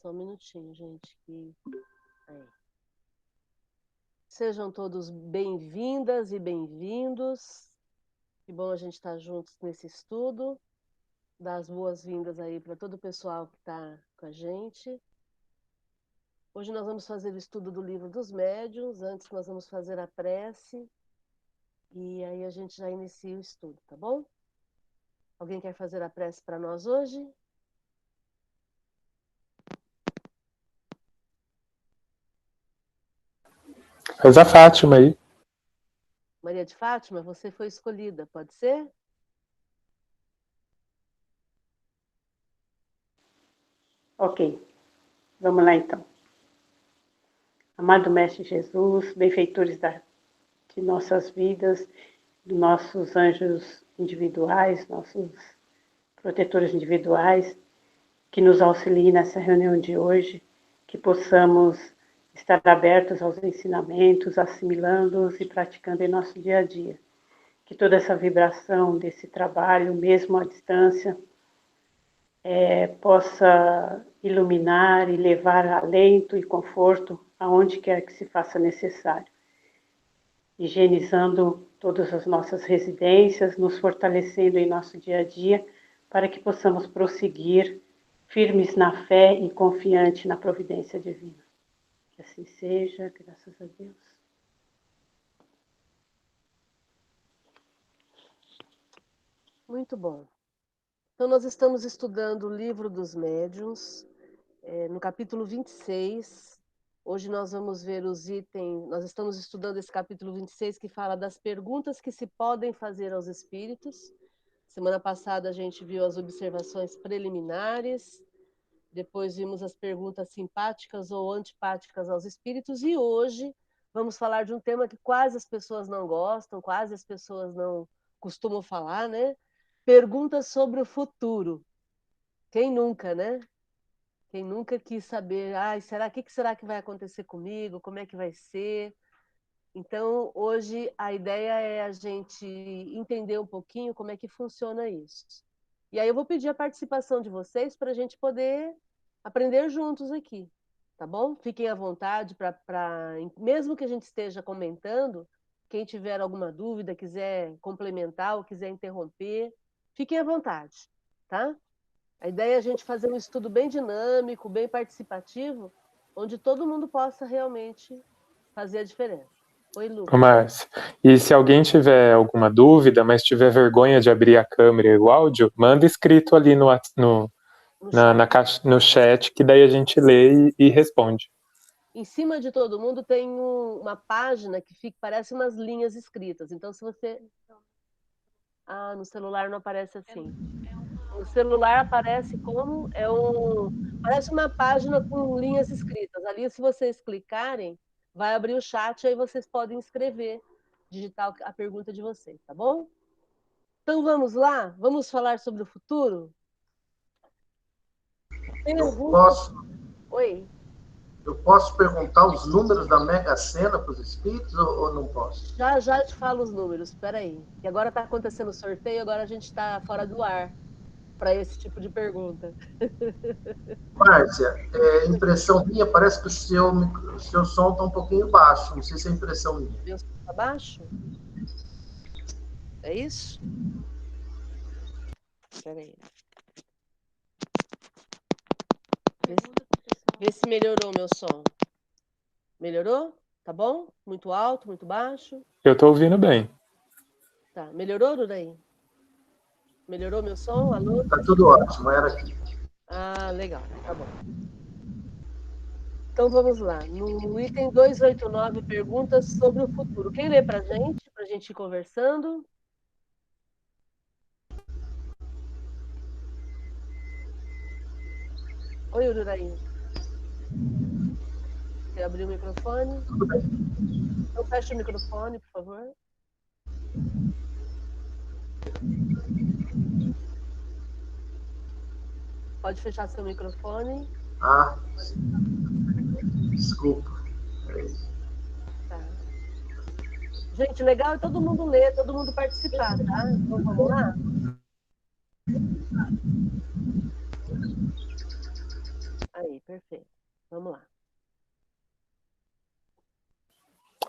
Só um minutinho, gente. Aí. Sejam todos bem-vindas e bem-vindos. Que bom a gente estar juntos nesse estudo. Dar as boas-vindas aí para todo o pessoal que está com a gente. Hoje nós vamos fazer o estudo do Livro dos Médiuns. Antes nós vamos fazer a prece. E aí a gente já inicia o estudo, tá bom? Alguém quer fazer a prece para nós hoje? Faz a Fátima aí. Maria de Fátima, você foi escolhida, pode ser? Ok, vamos lá então. Amado Mestre Jesus, benfeitores de nossas vidas, dos nossos anjos individuais, nossos protetores individuais, que nos auxiliem nessa reunião de hoje, que possamos estar abertos aos ensinamentos, assimilando-os e praticando em nosso dia a dia. Que toda essa vibração desse trabalho, mesmo à distância, possa iluminar e levar alento e conforto aonde quer que se faça necessário, higienizando todas as nossas residências, nos fortalecendo em nosso dia a dia, para que possamos prosseguir firmes na fé e confiantes na providência divina. Que assim seja, graças a Deus. Muito bom. Então, nós estamos estudando o Livro dos Médiuns, no capítulo 26. Hoje nós vamos ver os itens, nós estamos estudando esse capítulo 26 que fala das perguntas que se podem fazer aos espíritos. Semana passada a gente viu as observações preliminares, depois vimos as perguntas simpáticas ou antipáticas aos espíritos, e hoje vamos falar de um tema que quase as pessoas não gostam, quase as pessoas não costumam falar, né? Perguntas sobre o futuro. Quem nunca, né? Quem nunca quis saber, o que será que vai acontecer comigo? Como é que vai ser? Então, hoje a ideia é a gente entender um pouquinho como é que funciona isso. E aí eu vou pedir a participação de vocês para a gente poder aprender juntos aqui, tá bom? Fiquem à vontade mesmo que a gente esteja comentando, quem tiver alguma dúvida, quiser complementar ou quiser interromper, fiquem à vontade, tá? A ideia é a gente fazer um estudo bem dinâmico, bem participativo, onde todo mundo possa realmente fazer a diferença. Oi, Lu. Ô, Márcia. E se alguém tiver alguma dúvida, mas tiver vergonha de abrir a câmera e o áudio, manda escrito ali no chat, que daí a gente lê e responde. Em cima de todo mundo tem uma página que parece umas linhas escritas. Então, se você... no celular não aparece assim. No celular aparece como... Parece uma página com linhas escritas. Ali, se vocês clicarem, vai abrir o chat, aí vocês podem escrever, digitar a pergunta de vocês, tá bom? Então, vamos lá? Vamos falar sobre o futuro? Oi. Eu posso perguntar os números da Mega Sena para os espíritos ou não posso? Já te falo os números, espera aí. E agora está acontecendo o sorteio, agora a gente está fora do ar para esse tipo de pergunta. Márcia, impressão minha, parece que o seu som está um pouquinho baixo. Não sei se é impressão minha. Meu som está baixo? É isso? Espera aí. Vê se melhorou o meu som. Melhorou? Tá bom? Muito alto, muito baixo? Eu estou ouvindo bem. Tá. Melhorou, Duraí? Melhorou meu som? Alô? Está tudo ótimo, era aqui. Legal. Tá bom. Então vamos lá. No item 289, perguntas sobre o futuro. Quem lê para a gente ir conversando? Oi, Ururaí. Você abriu o microfone? Tudo bem. Então fecha o microfone, por favor. Pode fechar seu microfone. Desculpa. Tá. Gente, legal é todo mundo ler, todo mundo participar, tá? Então vamos lá? Aí, Perfeito. Vamos lá.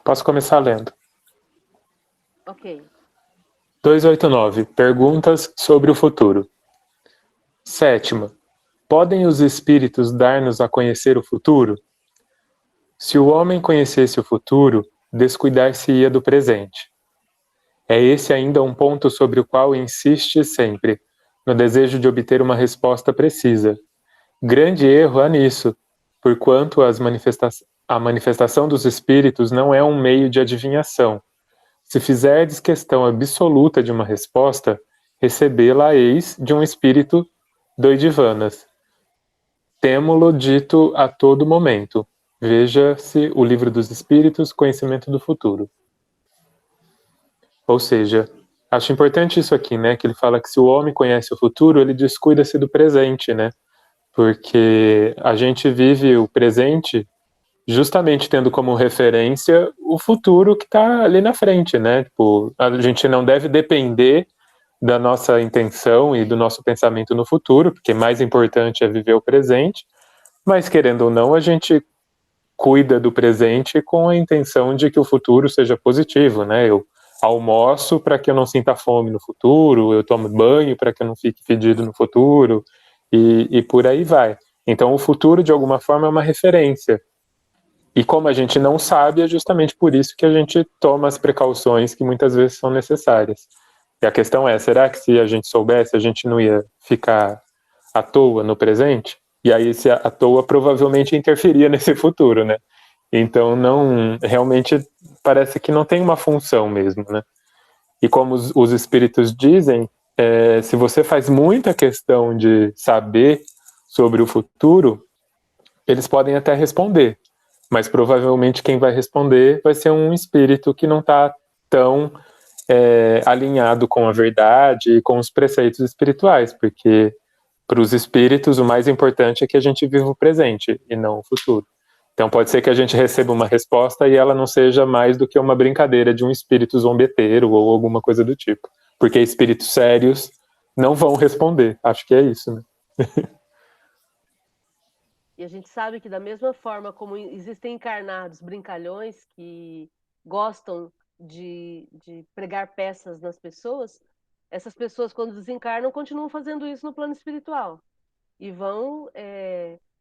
Posso começar lendo. Ok. 289. Perguntas sobre o futuro. 7ª. Podem os espíritos dar-nos a conhecer o futuro? Se o homem conhecesse o futuro, descuidar-se-ia do presente. É esse ainda um ponto sobre o qual insiste sempre, no desejo de obter uma resposta precisa. Grande erro há nisso, porquanto a manifestação dos espíritos não é um meio de adivinhação. Se fizerdes questão absoluta de uma resposta, recebê-la-eis de um espírito doidivanas. Temo-lo dito a todo momento. Veja-se o Livro dos Espíritos, Conhecimento do Futuro. Ou seja, acho importante isso aqui, né? Que ele fala que se o homem conhece o futuro, ele descuida-se do presente, né? Porque a gente vive o presente justamente tendo como referência o futuro que está ali na frente, né? Tipo, a gente não deve depender da nossa intenção e do nosso pensamento no futuro, porque mais importante é viver o presente, mas querendo ou não, a gente cuida do presente com a intenção de que o futuro seja positivo, né? Eu almoço para que eu não sinta fome no futuro, eu tomo banho para que eu não fique fedido no futuro, e por aí vai. Então, o futuro, de alguma forma, é uma referência. E como a gente não sabe, é justamente por isso que a gente toma as precauções que muitas vezes são necessárias. E a questão é, será que se a gente soubesse, a gente não ia ficar à toa no presente? E aí, se à toa, provavelmente interferia nesse futuro, né? Então, não, realmente parece que não tem uma função mesmo, né? E como os espíritos dizem, se você faz muita questão de saber sobre o futuro, eles podem até responder, mas provavelmente quem vai responder vai ser um espírito que não está tão alinhado com a verdade e com os preceitos espirituais, porque para os espíritos o mais importante é que a gente viva o presente e não o futuro. Então pode ser que a gente receba uma resposta e ela não seja mais do que uma brincadeira de um espírito zombeteiro ou alguma coisa do tipo, porque espíritos sérios não vão responder. Acho que é isso, né? E a gente sabe que da mesma forma como existem encarnados brincalhões que gostam de pregar peças nas pessoas, essas pessoas, quando desencarnam, continuam fazendo isso no plano espiritual. E vão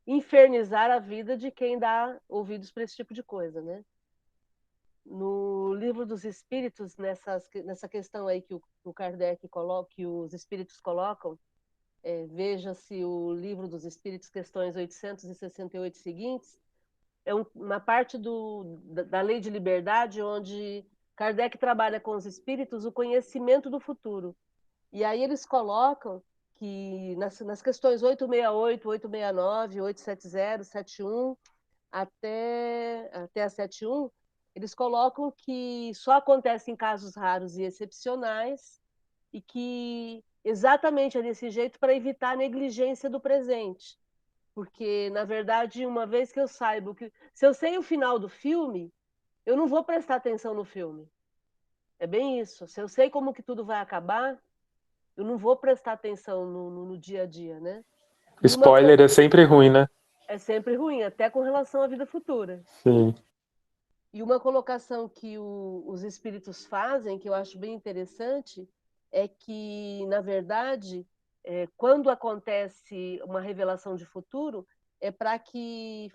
infernizar a vida de quem dá ouvidos para esse tipo de coisa, né? No Livro dos Espíritos, nessa questão aí que o Kardec coloca, que os espíritos colocam, veja-se o Livro dos Espíritos, questões 868 seguintes, é uma parte da Lei de Liberdade, onde Kardec trabalha com os espíritos o conhecimento do futuro. E aí eles colocam que nas questões 868, 869, 870, 71, até a 71, eles colocam que só acontece em casos raros e excepcionais e que exatamente é desse jeito para evitar a negligência do presente. Porque, na verdade, uma vez que eu saiba se eu sei o final do filme, eu não vou prestar atenção no filme. É bem isso. Se eu sei como que tudo vai acabar, eu não vou prestar atenção no dia a dia, né? Spoiler é sempre ruim, né? É sempre ruim, até com relação à vida futura. Sim. E uma colocação que os espíritos fazem, que eu acho bem interessante, é que, na verdade, quando acontece uma revelação de futuro, é para que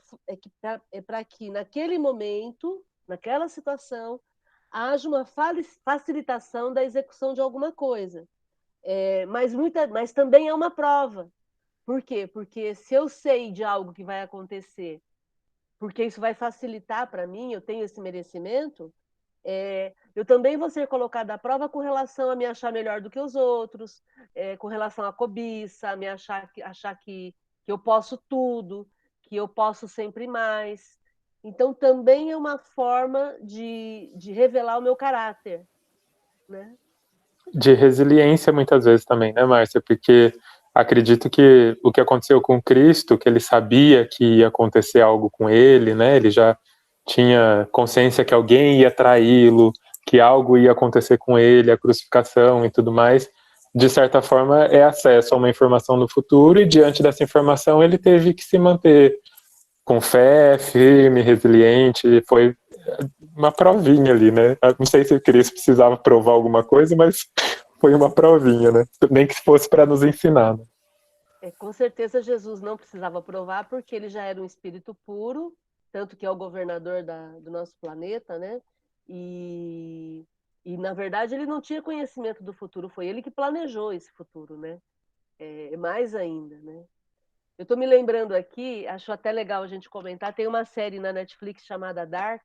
naquele momento, naquela situação, haja uma facilitação da execução de alguma coisa. Mas também é uma prova. Por quê? Porque se eu sei de algo que vai acontecer, porque isso vai facilitar para mim, eu tenho esse merecimento, eu também vou ser colocada à prova com relação a me achar melhor do que os outros, com relação à cobiça, a me achar que eu posso tudo, que eu posso sempre mais. Então, também é uma forma de revelar o meu caráter, né? De resiliência muitas vezes também, né, Márcia? Porque acredito que o que aconteceu com Cristo, que ele sabia que ia acontecer algo com ele, né? Ele já tinha consciência que alguém ia traí-lo, que algo ia acontecer com ele, a crucificação e tudo mais. De certa forma, é acesso a uma informação do futuro e diante dessa informação ele teve que se manter com fé, firme, resiliente. Foi uma provinha ali, né? Não sei se o Cristo precisava provar alguma coisa, mas foi uma provinha, né? Nem que fosse para nos ensinar. Né? Com certeza Jesus não precisava provar, porque ele já era um espírito puro, tanto que é o governador do nosso planeta, né? E, na verdade, ele não tinha conhecimento do futuro, foi ele que planejou esse futuro, né? Mais ainda, né? Eu estou me lembrando aqui, acho até legal a gente comentar, tem uma série na Netflix chamada Dark,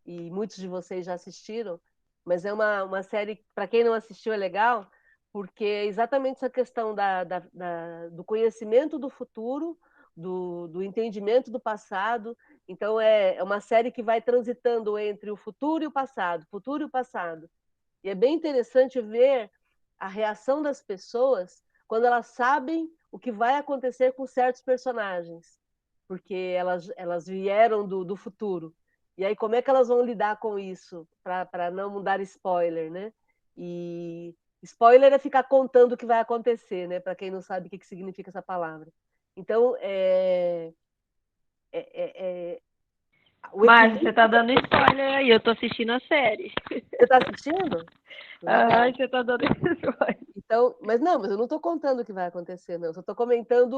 e muitos de vocês já assistiram, mas é uma série, para quem não assistiu, é legal, porque é exatamente essa questão do conhecimento do futuro, do entendimento do passado. Então, é uma série que vai transitando entre o futuro e o passado, futuro e o passado. E é bem interessante ver a reação das pessoas quando elas sabem o que vai acontecer com certos personagens, porque elas vieram do futuro. E aí, como é que elas vão lidar com isso, para não dar spoiler, né? E spoiler é ficar contando o que vai acontecer, né? Para quem não sabe o que significa essa palavra. Então, é, é, o Márcia, você equilíbrio. tá dando spoiler aí, eu tô assistindo a série. Você está assistindo? Legal. Ai, você tá dando spoiler. Então, mas eu não estou contando o que vai acontecer, não. Eu só estou comentando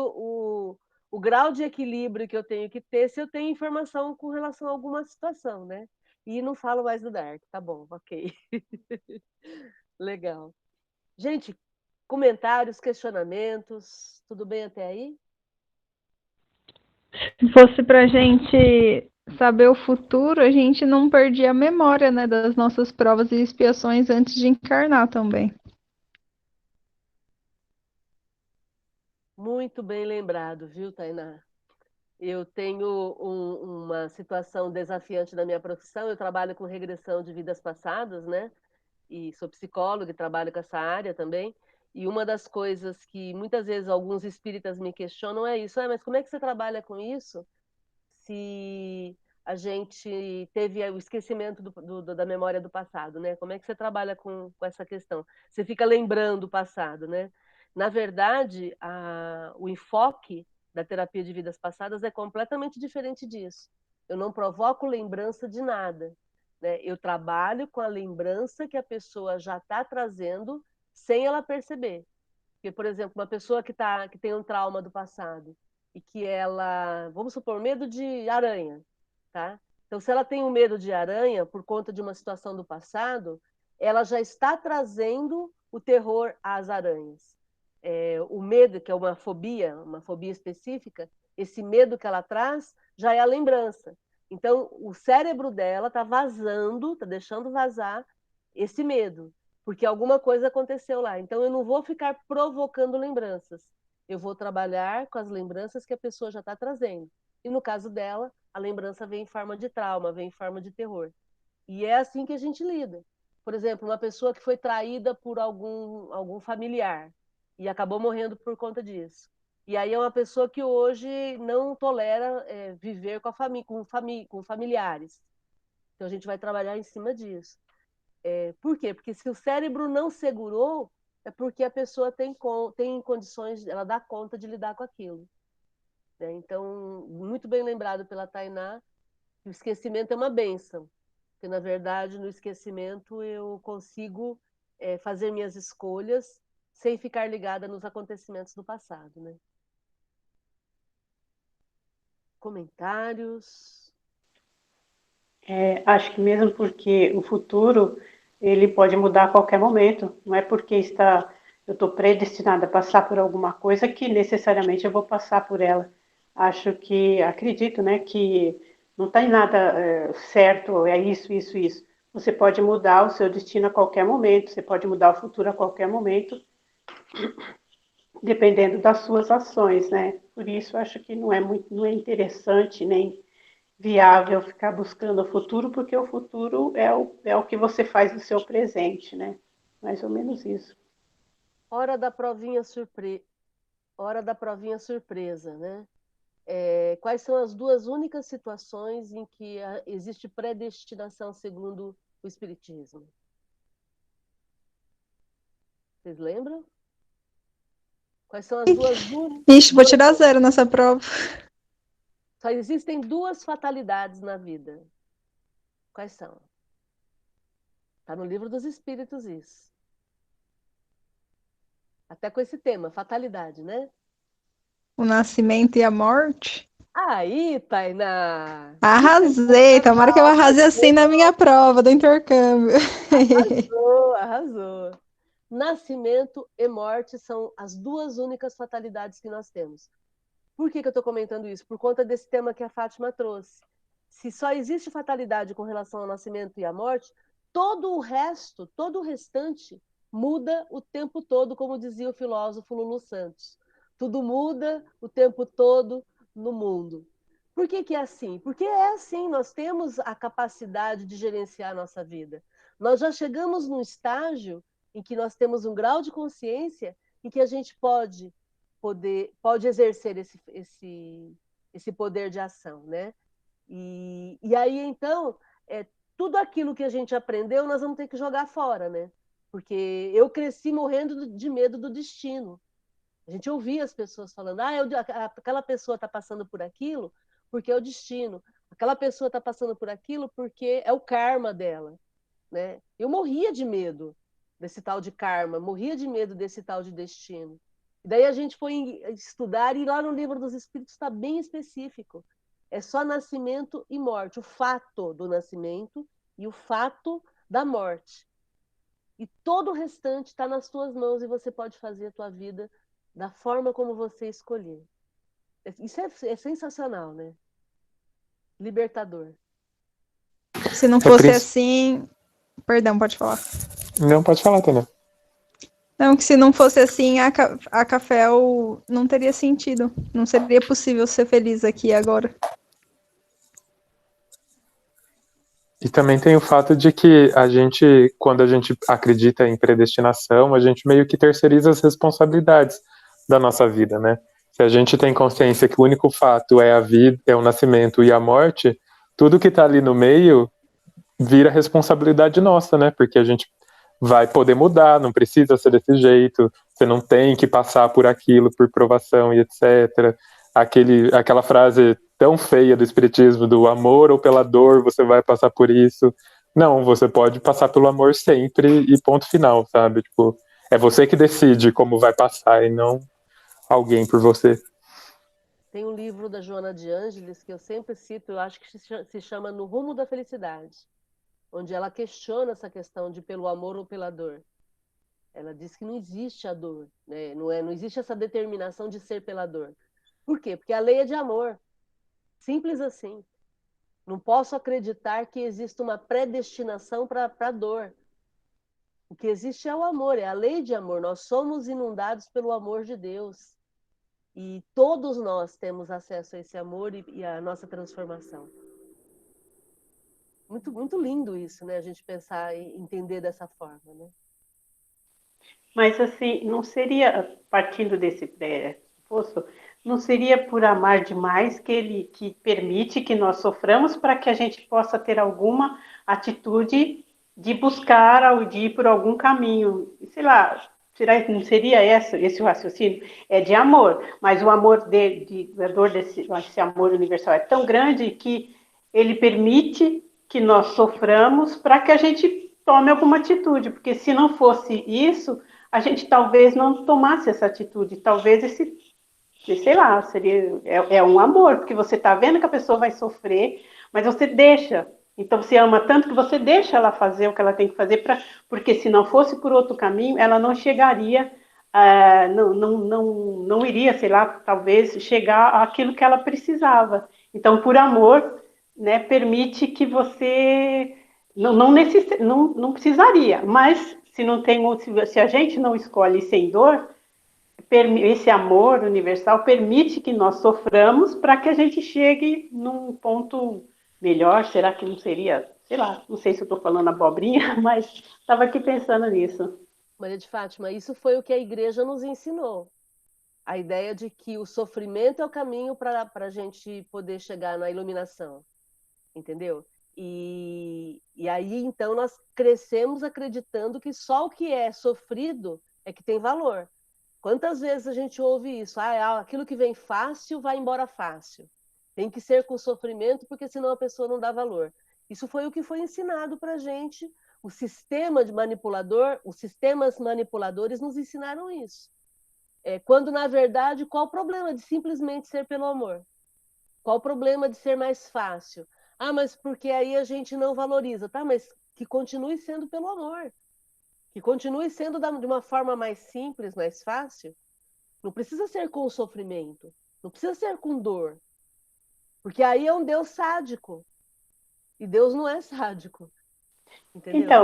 o grau de equilíbrio que eu tenho que ter se eu tenho informação com relação a alguma situação, né? E não falo mais do Dark, tá bom, ok. Legal. Gente, comentários, questionamentos, tudo bem até aí? Se fosse pra gente saber o futuro, a gente não perdia a memória, né, das nossas provas e expiações antes de encarnar também. Muito bem lembrado, viu, Tainá? Eu tenho uma situação desafiante na minha profissão. Eu trabalho com regressão de vidas passadas, né? E sou psicóloga e trabalho com essa área também. E uma das coisas que muitas vezes alguns espíritas me questionam é isso: mas como é que você trabalha com isso se a gente teve o esquecimento da memória do passado, né? Como é que você trabalha com essa questão? Você fica lembrando o passado, né? Na verdade, o enfoque da terapia de vidas passadas é completamente diferente disso. Eu não provoco lembrança de nada, né? Eu trabalho com a lembrança que a pessoa já está trazendo sem ela perceber. Porque, por exemplo, uma pessoa que tem um trauma do passado e que ela, vamos supor, medo de aranha, tá? Então, se ela tem um medo de aranha por conta de uma situação do passado, ela já está trazendo o terror às aranhas. O medo, que é uma fobia específica, esse medo que ela traz já é a lembrança. Então, o cérebro dela está vazando, está deixando vazar esse medo, porque alguma coisa aconteceu lá. Então, eu não vou ficar provocando lembranças. Eu vou trabalhar com as lembranças que a pessoa já está trazendo. E no caso dela, a lembrança vem em forma de trauma, vem em forma de terror. E é assim que a gente lida. Por exemplo, uma pessoa que foi traída por algum familiar e acabou morrendo por conta disso. E aí é uma pessoa que hoje não tolera viver com familiares. Então a gente vai trabalhar em cima disso. Por quê? Porque se o cérebro não segurou, é porque a pessoa tem condições, ela dá conta de lidar com aquilo. Né? Então, muito bem lembrado pela Tainá, que o esquecimento é uma bênção. Porque, na verdade, no esquecimento eu consigo fazer minhas escolhas sem ficar ligada nos acontecimentos do passado. Né? Comentários? Acho que mesmo porque o futuro ele pode mudar a qualquer momento. Não é porque eu estou predestinada a passar por alguma coisa que necessariamente eu vou passar por ela. Acredito, né, que não tem nada certo, é isso, isso, isso. Você pode mudar o seu destino a qualquer momento, você pode mudar o futuro a qualquer momento, dependendo das suas ações, né? Por isso, acho que não é interessante nem viável ficar buscando o futuro, porque o futuro é o que você faz no seu presente, né? Mais ou menos isso. Hora da provinha surpresa, né? Quais são as duas únicas situações em que existe predestinação segundo o Espiritismo? Vocês lembram? Quais são as duas únicas? Ixi, vou tirar 0 nessa prova. Só existem 2 fatalidades na vida. Quais são? Está no Livro dos Espíritos isso. Até com esse tema, fatalidade, né? O nascimento e a morte. Aí, Tainá! Arrasei! Tomara que eu arrase assim na minha prova do intercâmbio. Arrasou, arrasou. Nascimento e morte são as 2 únicas fatalidades que nós temos. Por que eu estou comentando isso? Por conta desse tema que a Fátima trouxe. Se só existe fatalidade com relação ao nascimento e à morte, todo o resto, todo o restante, muda o tempo todo, como dizia o filósofo Lulu Santos. Tudo muda o tempo todo no mundo. Por que é assim? Porque é assim, nós temos a capacidade de gerenciar a nossa vida. Nós já chegamos num estágio em que nós temos um grau de consciência em que a gente pode exercer esse poder de ação, né? E aí, então, tudo aquilo que a gente aprendeu, nós vamos ter que jogar fora, né? Porque eu cresci morrendo de medo do destino. A gente ouvia as pessoas falando, aquela pessoa está passando por aquilo porque é o destino. Aquela pessoa está passando por aquilo porque é o karma dela, né? Eu morria de medo desse tal de karma, morria de medo desse tal de destino. E daí a gente foi estudar, e lá no Livro dos Espíritos está bem específico. É só nascimento e morte, o fato do nascimento e o fato da morte. E todo o restante está nas tuas mãos e você pode fazer a tua vida da forma como você escolher. Isso é sensacional, né? Libertador. Se não fosse assim... Perdão, pode falar. Não, pode falar, Tânia. Não, que se não fosse assim, a Caféu não teria sentido. Não seria possível ser feliz aqui e agora. E também tem o fato de que a gente, quando a gente acredita em predestinação, a gente meio que terceiriza as responsabilidades da nossa vida, né? Se a gente tem consciência que o único fato é a vida, é o nascimento e a morte, tudo que está ali no meio vira responsabilidade nossa, né? Porque a gente vai poder mudar, não precisa ser desse jeito, você não tem que passar por aquilo, por provação e etc. Aquela frase tão feia do espiritismo, do amor ou pela dor você vai passar por isso. Não, você pode passar pelo amor sempre e ponto final, sabe? Tipo, é você que decide como vai passar e não alguém por você. Tem um livro da Joana de Ângeles que eu sempre cito, eu acho que se chama No Rumo da Felicidade, onde ela questiona essa questão de pelo amor ou pela dor. Ela diz que não existe a dor, né? Não existe essa determinação de ser pela dor. Por quê? Porque a lei é de amor. Simples assim. Não posso acreditar que exista uma predestinação para a dor. O que existe é o amor, é a lei de amor. Nós somos inundados pelo amor de Deus. E todos nós temos acesso a esse amor e a nossa transformação. Muito, muito lindo isso, né? A gente pensar e entender dessa forma, né? Mas, assim, não seria, partindo desse pressuposto, não seria por amar demais que permite que nós soframos para que a gente possa ter alguma atitude de buscar ou de ir por algum caminho? Sei lá, não seria esse o raciocínio? É de amor, mas o amor a dor esse amor universal é tão grande que ele permite que nós soframos para que a gente tome alguma atitude, porque se não fosse isso, a gente talvez não tomasse essa atitude, talvez sei lá, é um amor, porque você está vendo que a pessoa vai sofrer, mas você deixa, então você ama tanto que você deixa ela fazer o que ela tem que fazer, porque se não fosse por outro caminho, ela não chegaria, não iria, sei lá, talvez chegar àquilo que ela precisava. Então, por amor, né, permite que você não precisaria, mas se a gente não escolhe sem dor, esse amor universal permite que nós soframos para que a gente chegue num ponto melhor. Será que não seria, sei lá, não sei se eu estou falando abobrinha, mas estava aqui pensando nisso. Maria de Fátima, isso foi o que a igreja nos ensinou. A ideia de que o sofrimento é o caminho para a gente poder chegar na iluminação. Entendeu? E aí, então, nós crescemos acreditando que só o que é sofrido é que tem valor. Quantas vezes a gente ouve isso? Aquilo que vem fácil vai embora fácil. Tem que ser com sofrimento, porque senão a pessoa não dá valor. Isso foi o que foi ensinado para a gente. O sistema de manipulador, os sistemas manipuladores nos ensinaram isso. Quando, na verdade, qual o problema de simplesmente ser pelo amor? Qual o problema de ser mais fácil? Ah, mas porque aí a gente não valoriza. Tá, mas que continue sendo pelo amor. Que continue sendo de uma forma mais simples, mais fácil. Não precisa ser com sofrimento. Não precisa ser com dor. Porque aí é um Deus sádico. E Deus não é sádico. Entendeu? Então,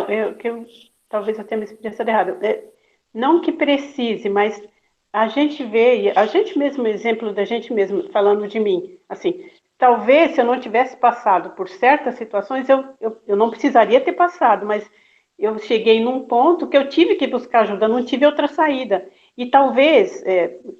talvez eu tenha me expressado errado. Não que precise, mas a gente vê, a gente mesmo, exemplo da gente mesmo, falando de mim, assim, talvez se eu não tivesse passado por certas situações, eu não precisaria ter passado, mas eu cheguei num ponto que eu tive que buscar ajuda, não tive outra saída. E talvez,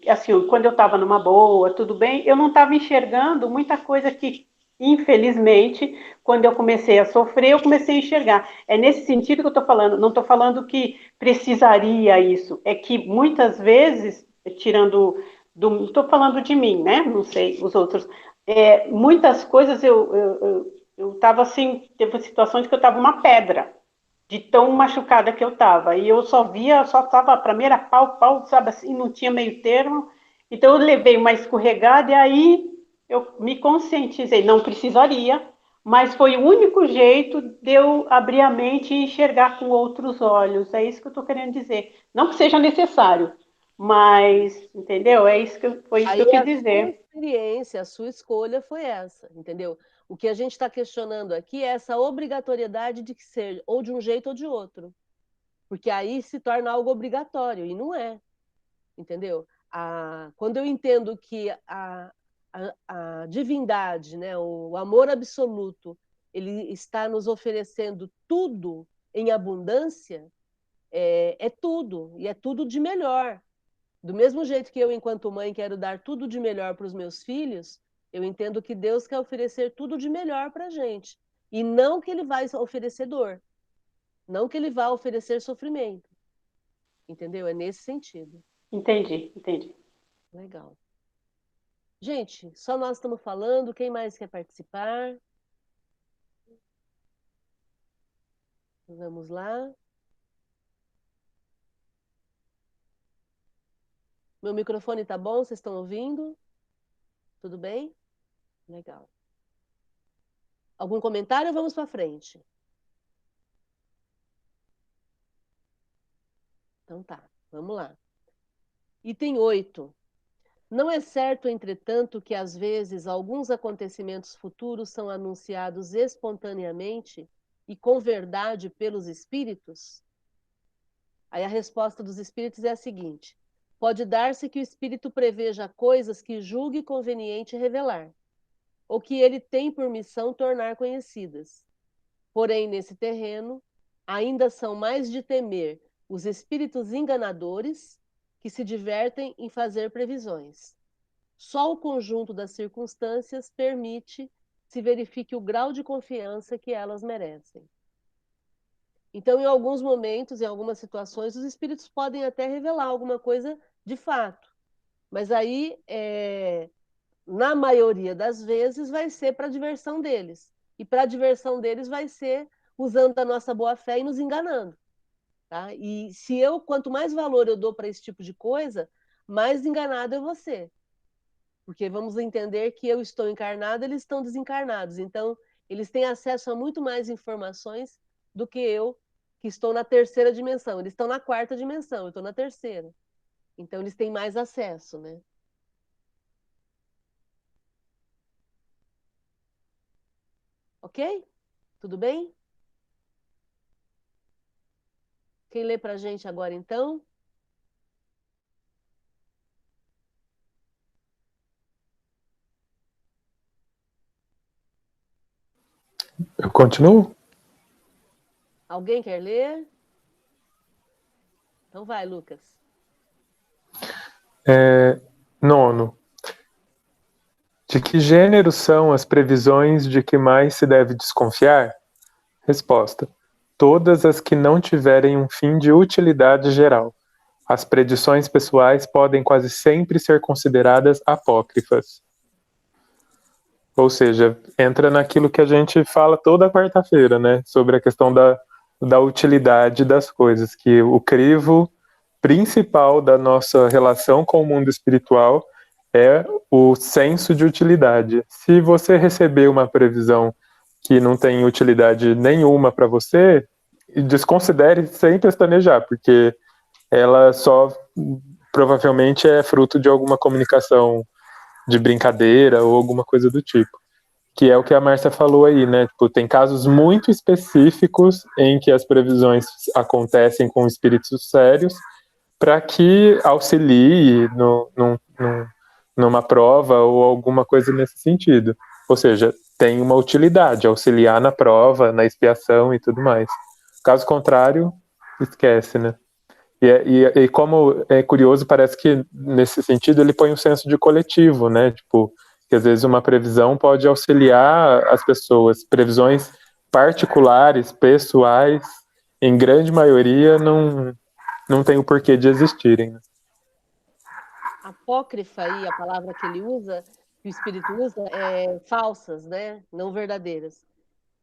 assim, quando eu estava numa boa, tudo bem, eu não estava enxergando muita coisa que, infelizmente, quando eu comecei a sofrer, eu comecei a enxergar. É nesse sentido que eu estou falando. Não estou falando que precisaria isso. É que muitas vezes, tirando estou falando de mim, né? Não sei os outros. Muitas coisas eu estava assim, teve situações que eu estava uma pedra, de tão machucada que eu estava. E eu só estava, para mim era pau, sabe assim, não tinha meio termo. Então eu levei uma escorregada e aí eu me conscientizei, não precisaria, mas foi o único jeito de eu abrir a mente e enxergar com outros olhos. É isso que eu estou querendo dizer. Não que seja necessário, mas, entendeu? Foi isso que eu quis dizer. A sua experiência, a sua escolha foi essa, entendeu? O que a gente está questionando aqui é essa obrigatoriedade de que ser ou de um jeito ou de outro. Porque aí se torna algo obrigatório, e não é. Entendeu? Quando eu entendo que a divindade, né, o amor absoluto, ele está nos oferecendo tudo em abundância, é tudo, e é tudo de melhor. Do mesmo jeito que eu, enquanto mãe, quero dar tudo de melhor para os meus filhos, eu entendo que Deus quer oferecer tudo de melhor para a gente. E não que ele vai oferecer dor. Não que ele vai oferecer sofrimento. Entendeu? É nesse sentido. Entendi. Legal. Gente, só nós estamos falando. Quem mais quer participar? Vamos lá. Meu microfone tá bom? Vocês estão ouvindo? Tudo bem? Legal. Algum comentário ou vamos para frente? Então tá, vamos lá. Item 8. Não é certo, entretanto, que às vezes alguns acontecimentos futuros são anunciados espontaneamente e com verdade pelos espíritos? Aí a resposta dos espíritos é a seguinte: pode dar-se que o espírito preveja coisas que julgue conveniente revelar, ou que ele tem por missão tornar conhecidas. Porém, nesse terreno, ainda são mais de temer os espíritos enganadores que se divertem em fazer previsões. Só o conjunto das circunstâncias permite se verifique o grau de confiança que elas merecem. Então, em alguns momentos, em algumas situações, os espíritos podem até revelar alguma coisa de fato. Mas aí, na maioria das vezes, vai ser para a diversão deles. E para a diversão deles vai ser usando a nossa boa-fé e nos enganando. Tá? E quanto mais valor eu dou para esse tipo de coisa, mais enganado eu vou ser. Porque vamos entender que eu estou encarnado, eles estão desencarnados. Então, eles têm acesso a muito mais informações do que eu, que estou na terceira dimensão. Eles estão na quarta dimensão, eu estou na terceira. Então, eles têm mais acesso, né? Ok? Tudo bem? Quem lê para a gente agora, então? Eu continuo? Alguém quer ler? Então vai, Lucas. 9. De que gênero são as previsões de que mais se deve desconfiar? Resposta: todas as que não tiverem um fim de utilidade geral. As predições pessoais podem quase sempre ser consideradas apócrifas. Ou seja, entra naquilo que a gente fala toda quarta-feira, né? Sobre a questão da utilidade das coisas, que o crivo principal da nossa relação com o mundo espiritual é o senso de utilidade. Se você receber uma previsão que não tem utilidade nenhuma para você, desconsidere sem pestanejar, porque ela só provavelmente é fruto de alguma comunicação de brincadeira ou alguma coisa do tipo. Que é o que a Márcia falou aí, né? Tipo, tem casos muito específicos em que as previsões acontecem com espíritos sérios para que auxilie numa prova ou alguma coisa nesse sentido. Ou seja, tem uma utilidade, auxiliar na prova, na expiação e tudo mais. Caso contrário, esquece, né? E como é curioso, parece que nesse sentido ele põe um senso de coletivo, né? Tipo, que às vezes uma previsão pode auxiliar as pessoas. Previsões particulares, pessoais, em grande maioria, não tem o porquê de existirem. Né? Apócrifa aí, a palavra que ele usa, que o espírito usa, é falsas, né? Não verdadeiras.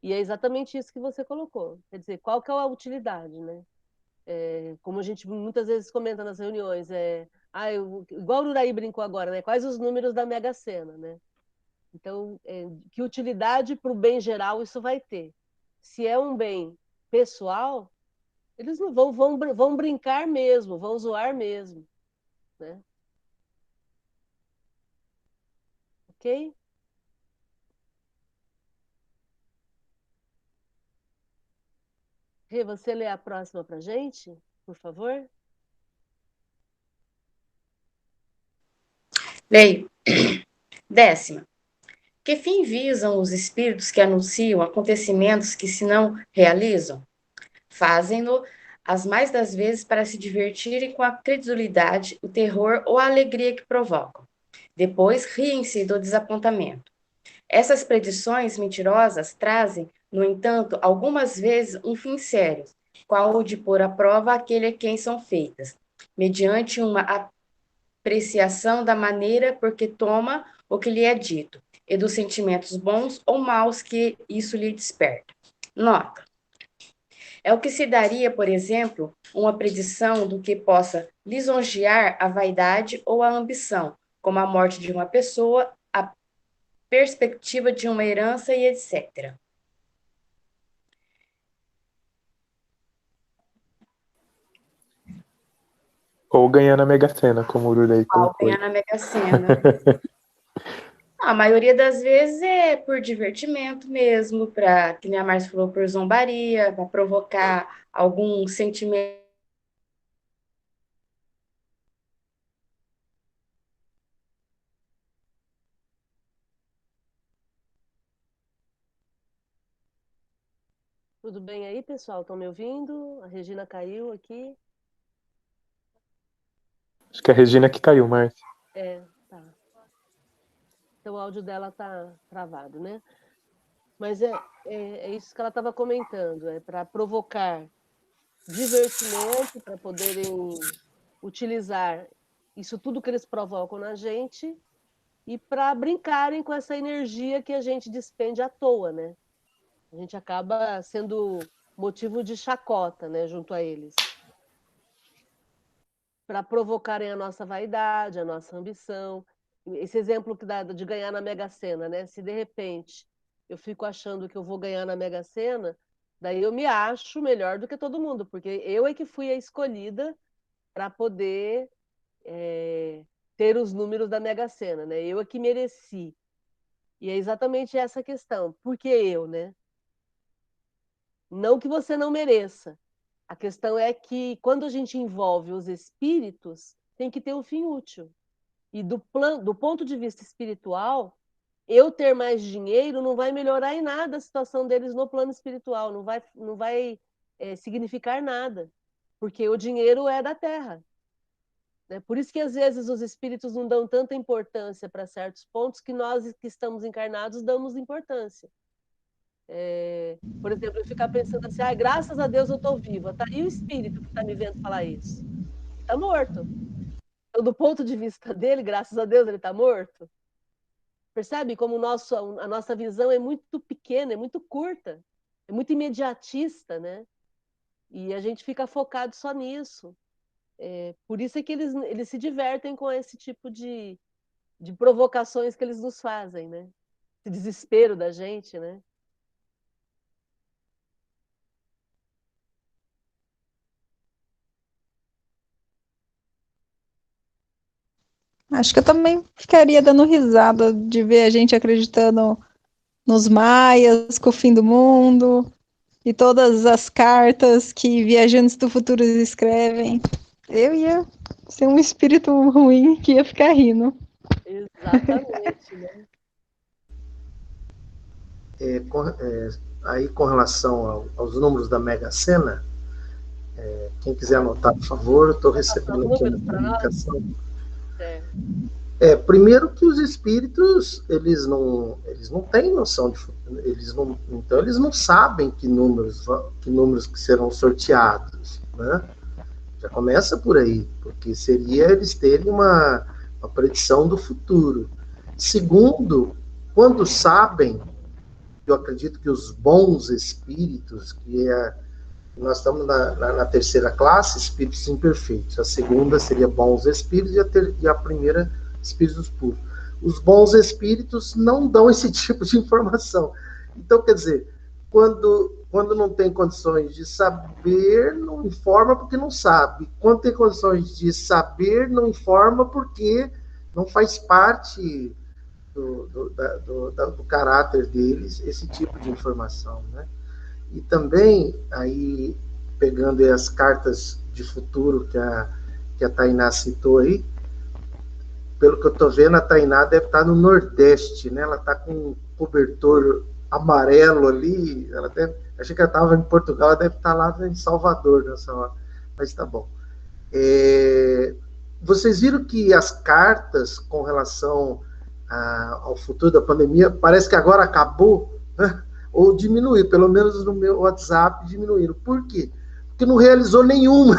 E é exatamente isso que você colocou. Quer dizer, qual que é a utilidade, né? Como a gente muitas vezes comenta nas reuniões, igual o Uraí brincou agora, né? Quais os números da Mega Sena, né? Então, que utilidade para o bem geral isso vai ter? Se é um bem pessoal, eles não vão brincar mesmo, vão zoar mesmo, né? Ok? Rê, você lê a próxima para gente, por favor? Leio. 10ª. Que fim visam os espíritos que anunciam acontecimentos que se não realizam? Fazem-no as mais das vezes para se divertirem com a credulidade, o terror ou a alegria que provocam. Depois riem-se do desapontamento. Essas predições mentirosas trazem, no entanto, algumas vezes um fim sério, qual o de pôr à prova aquele a quem são feitas, mediante uma apreciação da maneira por que toma o que lhe é dito, e dos sentimentos bons ou maus que isso lhe desperta. Nota. É o que se daria, por exemplo, uma predição do que possa lisonjear a vaidade ou a ambição, como a morte de uma pessoa, a perspectiva de uma herança e etc. Ou ganhar na Mega Sena, como o Urulei Ao colocou. ganhar na Mega Sena. A maioria das vezes é por divertimento mesmo, para, que nem a Márcia falou, por zombaria, para provocar algum sentimento. Tudo bem aí, pessoal? Estão me ouvindo? A Regina caiu aqui. Acho que é a Regina que caiu, Márcia. Tá. Então o áudio dela tá travado, né? Mas é isso que ela estava comentando, é para provocar divertimento, para poderem utilizar isso tudo que eles provocam na gente e para brincarem com essa energia que a gente despende à toa, né? A gente acaba sendo motivo de chacota, né, junto a eles. Para provocarem a nossa vaidade, a nossa ambição. Esse exemplo que dá de ganhar na Mega Sena, né? Se de repente eu fico achando que eu vou ganhar na Mega Sena, daí eu me acho melhor do que todo mundo, porque eu é que fui a escolhida para poder ter os números da Mega Sena, né? Eu é que mereci. E é exatamente essa a questão. Por que eu, né? Não que você não mereça. A questão é que quando a gente envolve os espíritos, tem que ter um fim útil. E do ponto de vista espiritual, eu ter mais dinheiro não vai melhorar em nada a situação deles no plano espiritual, não vai significar nada, porque o dinheiro é da terra. Né? Por isso que às vezes os espíritos não dão tanta importância para certos pontos que nós que estamos encarnados damos importância. Por exemplo, eu ficar pensando assim, graças a Deus eu estou viva, tá? E o espírito que está me vendo falar isso? Está morto. Então, do ponto de vista dele, graças a Deus ele está morto. Percebe como a nossa visão é muito pequena, é muito curta, é muito imediatista, né? E a gente fica focado só nisso. Por isso é que eles se divertem com esse tipo de provocações que eles nos fazem, né? Esse desespero da gente, né? Acho que eu também ficaria dando risada de ver a gente acreditando nos maias, com o fim do mundo, e todas as cartas que viajantes do futuro escrevem. Eu ia ser um espírito ruim que ia ficar rindo. Exatamente, né? Aí, com relação aos números da Mega Sena, quem quiser anotar, por favor, estou recebendo aqui uma comunicação. Primeiro que os espíritos, eles não têm noção de futuro, então eles não sabem que números que serão sorteados, né? Já começa por aí, porque seria eles terem uma predição do futuro. Segundo, quando sabem, eu acredito que os bons espíritos, nós estamos na terceira classe, espíritos imperfeitos. A segunda seria bons espíritos e a primeira, espíritos puros. Os bons espíritos não dão esse tipo de informação. Então, quer dizer, quando não tem condições de saber, não informa porque não sabe. Quando tem condições de saber, não informa porque não faz parte do caráter deles esse tipo de informação, né? E também, aí, pegando aí as cartas de futuro que a Tainá citou aí, pelo que eu estou vendo, a Tainá deve estar no Nordeste, né? Ela está com um cobertor amarelo ali, achei que ela estava em Portugal, ela deve estar lá em Salvador nessa hora, mas tá bom. Vocês viram que as cartas com relação ao futuro da pandemia, parece que agora acabou, né? Ou diminuiu, pelo menos no meu WhatsApp diminuíram. Por quê? Porque não realizou nenhuma.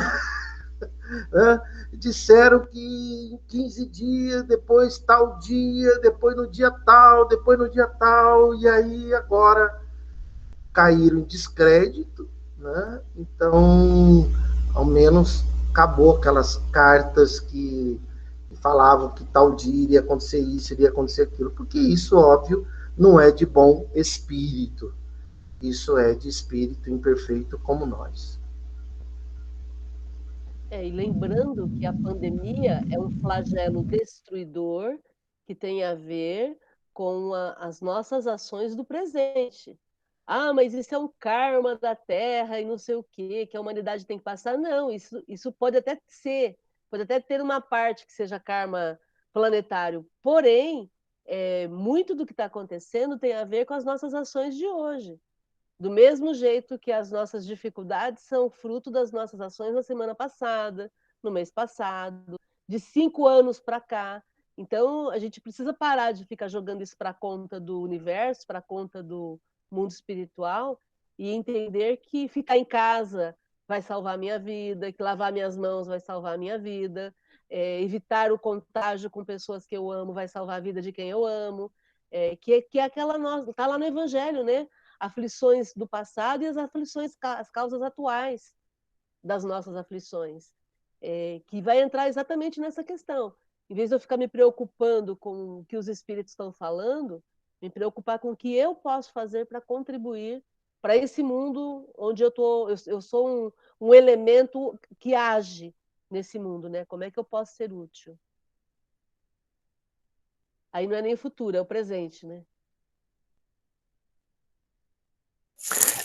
Né? Disseram que em 15 dias, depois tal dia, depois no dia tal, depois no dia tal, e aí agora caíram em descrédito, né? Então, ao menos acabou aquelas cartas que falavam que tal dia iria acontecer isso, iria acontecer aquilo, porque isso, óbvio, não é de bom espírito. Isso é de espírito imperfeito como nós. E lembrando que a pandemia é um flagelo destruidor que tem a ver com as nossas ações do presente. Ah, mas isso é um karma da Terra e não sei o quê, que a humanidade tem que passar. Não, isso pode até ser, pode até ter uma parte que seja karma planetário. Porém, muito do que está acontecendo tem a ver com as nossas ações de hoje. Do mesmo jeito que as nossas dificuldades são fruto das nossas ações na semana passada, no mês passado, de 5 anos para cá. Então, a gente precisa parar de ficar jogando isso para a conta do universo, para a conta do mundo espiritual, e entender que ficar em casa vai salvar a minha vida, que lavar minhas mãos vai salvar a minha vida, evitar o contágio com pessoas que eu amo vai salvar a vida de quem eu amo, que é aquela nossa, está lá no Evangelho, né? Aflições do passado e as causas atuais das nossas aflições, que vai entrar exatamente nessa questão. Em vez de eu ficar me preocupando com o que os espíritos estão falando, me preocupar com o que eu posso fazer para contribuir para esse mundo onde eu sou um elemento que age nesse mundo, né? Como é que eu posso ser útil? Aí não é nem o futuro, é o presente, né?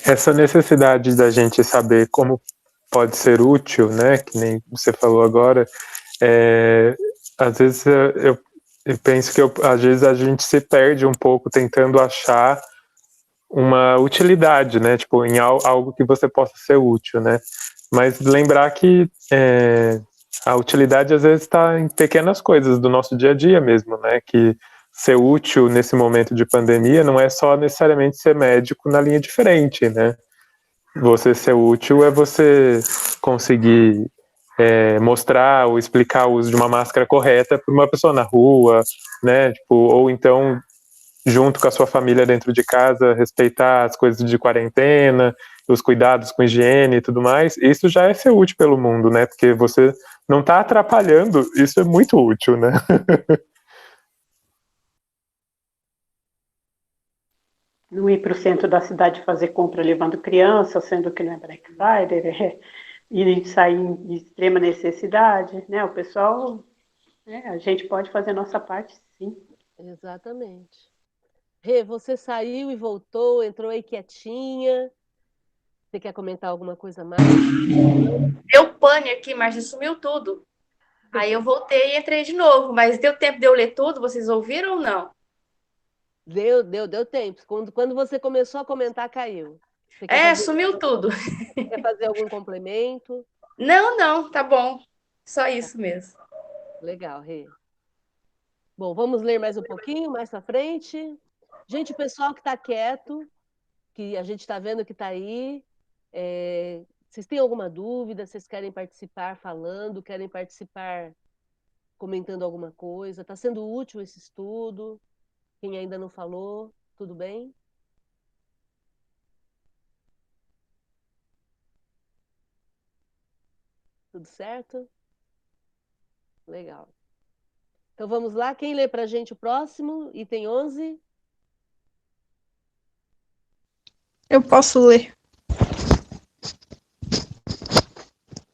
Essa necessidade da gente saber como pode ser útil, né, que nem você falou agora, às vezes eu penso que às vezes a gente se perde um pouco tentando achar uma utilidade, né, tipo, em algo que você possa ser útil, né, mas lembrar que a utilidade às vezes está em pequenas coisas do nosso dia a dia mesmo, né, que ser útil nesse momento de pandemia não é só necessariamente ser médico na linha de frente, né? Você ser útil é você conseguir mostrar ou explicar o uso de uma máscara correta para uma pessoa na rua, né? Tipo, ou então junto com a sua família dentro de casa, respeitar as coisas de quarentena, os cuidados com higiene e tudo mais, isso já é ser útil pelo mundo, né? Porque você não está atrapalhando, isso é muito útil, né? Não ir para o centro da cidade fazer compra levando criança, sendo que não é Black Friday, e sair em extrema necessidade, né? O pessoal, né, a gente pode fazer a nossa parte, sim. Exatamente. Rê, você saiu e voltou, entrou aí quietinha. Você quer comentar alguma coisa mais? Deu pane aqui, mas sumiu tudo. Aí eu voltei e entrei de novo, mas deu tempo de eu ler tudo, vocês ouviram ou não? Deu tempo. Quando você começou a comentar, caiu. Você Sumiu tudo. quer fazer algum complemento? Não, tá bom. Só isso mesmo. Legal, Rê. Bom, vamos ler mais um pouquinho, mais para frente. Gente, o pessoal que está quieto, que a gente está vendo que está aí, vocês têm alguma dúvida? Vocês querem participar falando? Querem participar comentando alguma coisa? Está sendo útil esse estudo? Quem ainda não falou, tudo bem? Tudo certo? Legal. Então vamos lá, quem lê para a gente o próximo? Item 11. Eu posso ler.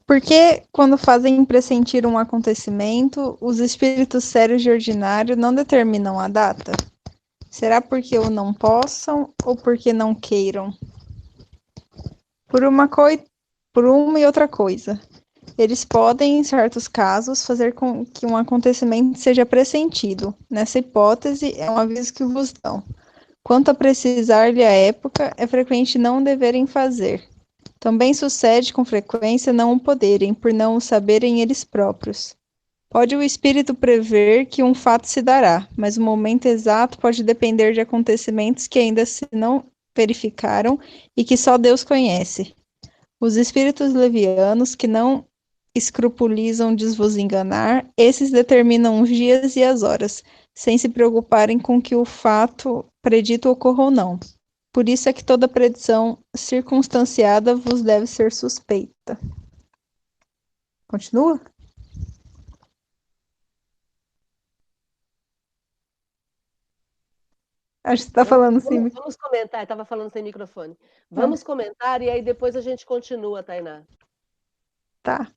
Porque quando fazem pressentir um acontecimento, os espíritos sérios de ordinário não determinam a data? Será porque o não possam ou porque não queiram? Por uma e outra coisa. Eles podem, em certos casos, fazer com que um acontecimento seja pressentido. Nessa hipótese, é um aviso que vos dão. Quanto a precisar-lhe a época, é frequente não deverem fazer. Também sucede com frequência não o poderem, por não o saberem eles próprios. Pode o espírito prever que um fato se dará, mas o momento exato pode depender de acontecimentos que ainda se não verificaram e que só Deus conhece. Os espíritos levianos que não escrupulizam de vos enganar, esses determinam os dias e as horas, sem se preocuparem com que o fato predito ocorra ou não. Por isso é que toda predição circunstanciada vos deve ser suspeita. Continua? Acho que você está falando sim. Vamos comentar, estava falando sem microfone. Vamos comentar e aí depois a gente continua, Tainá. Tá.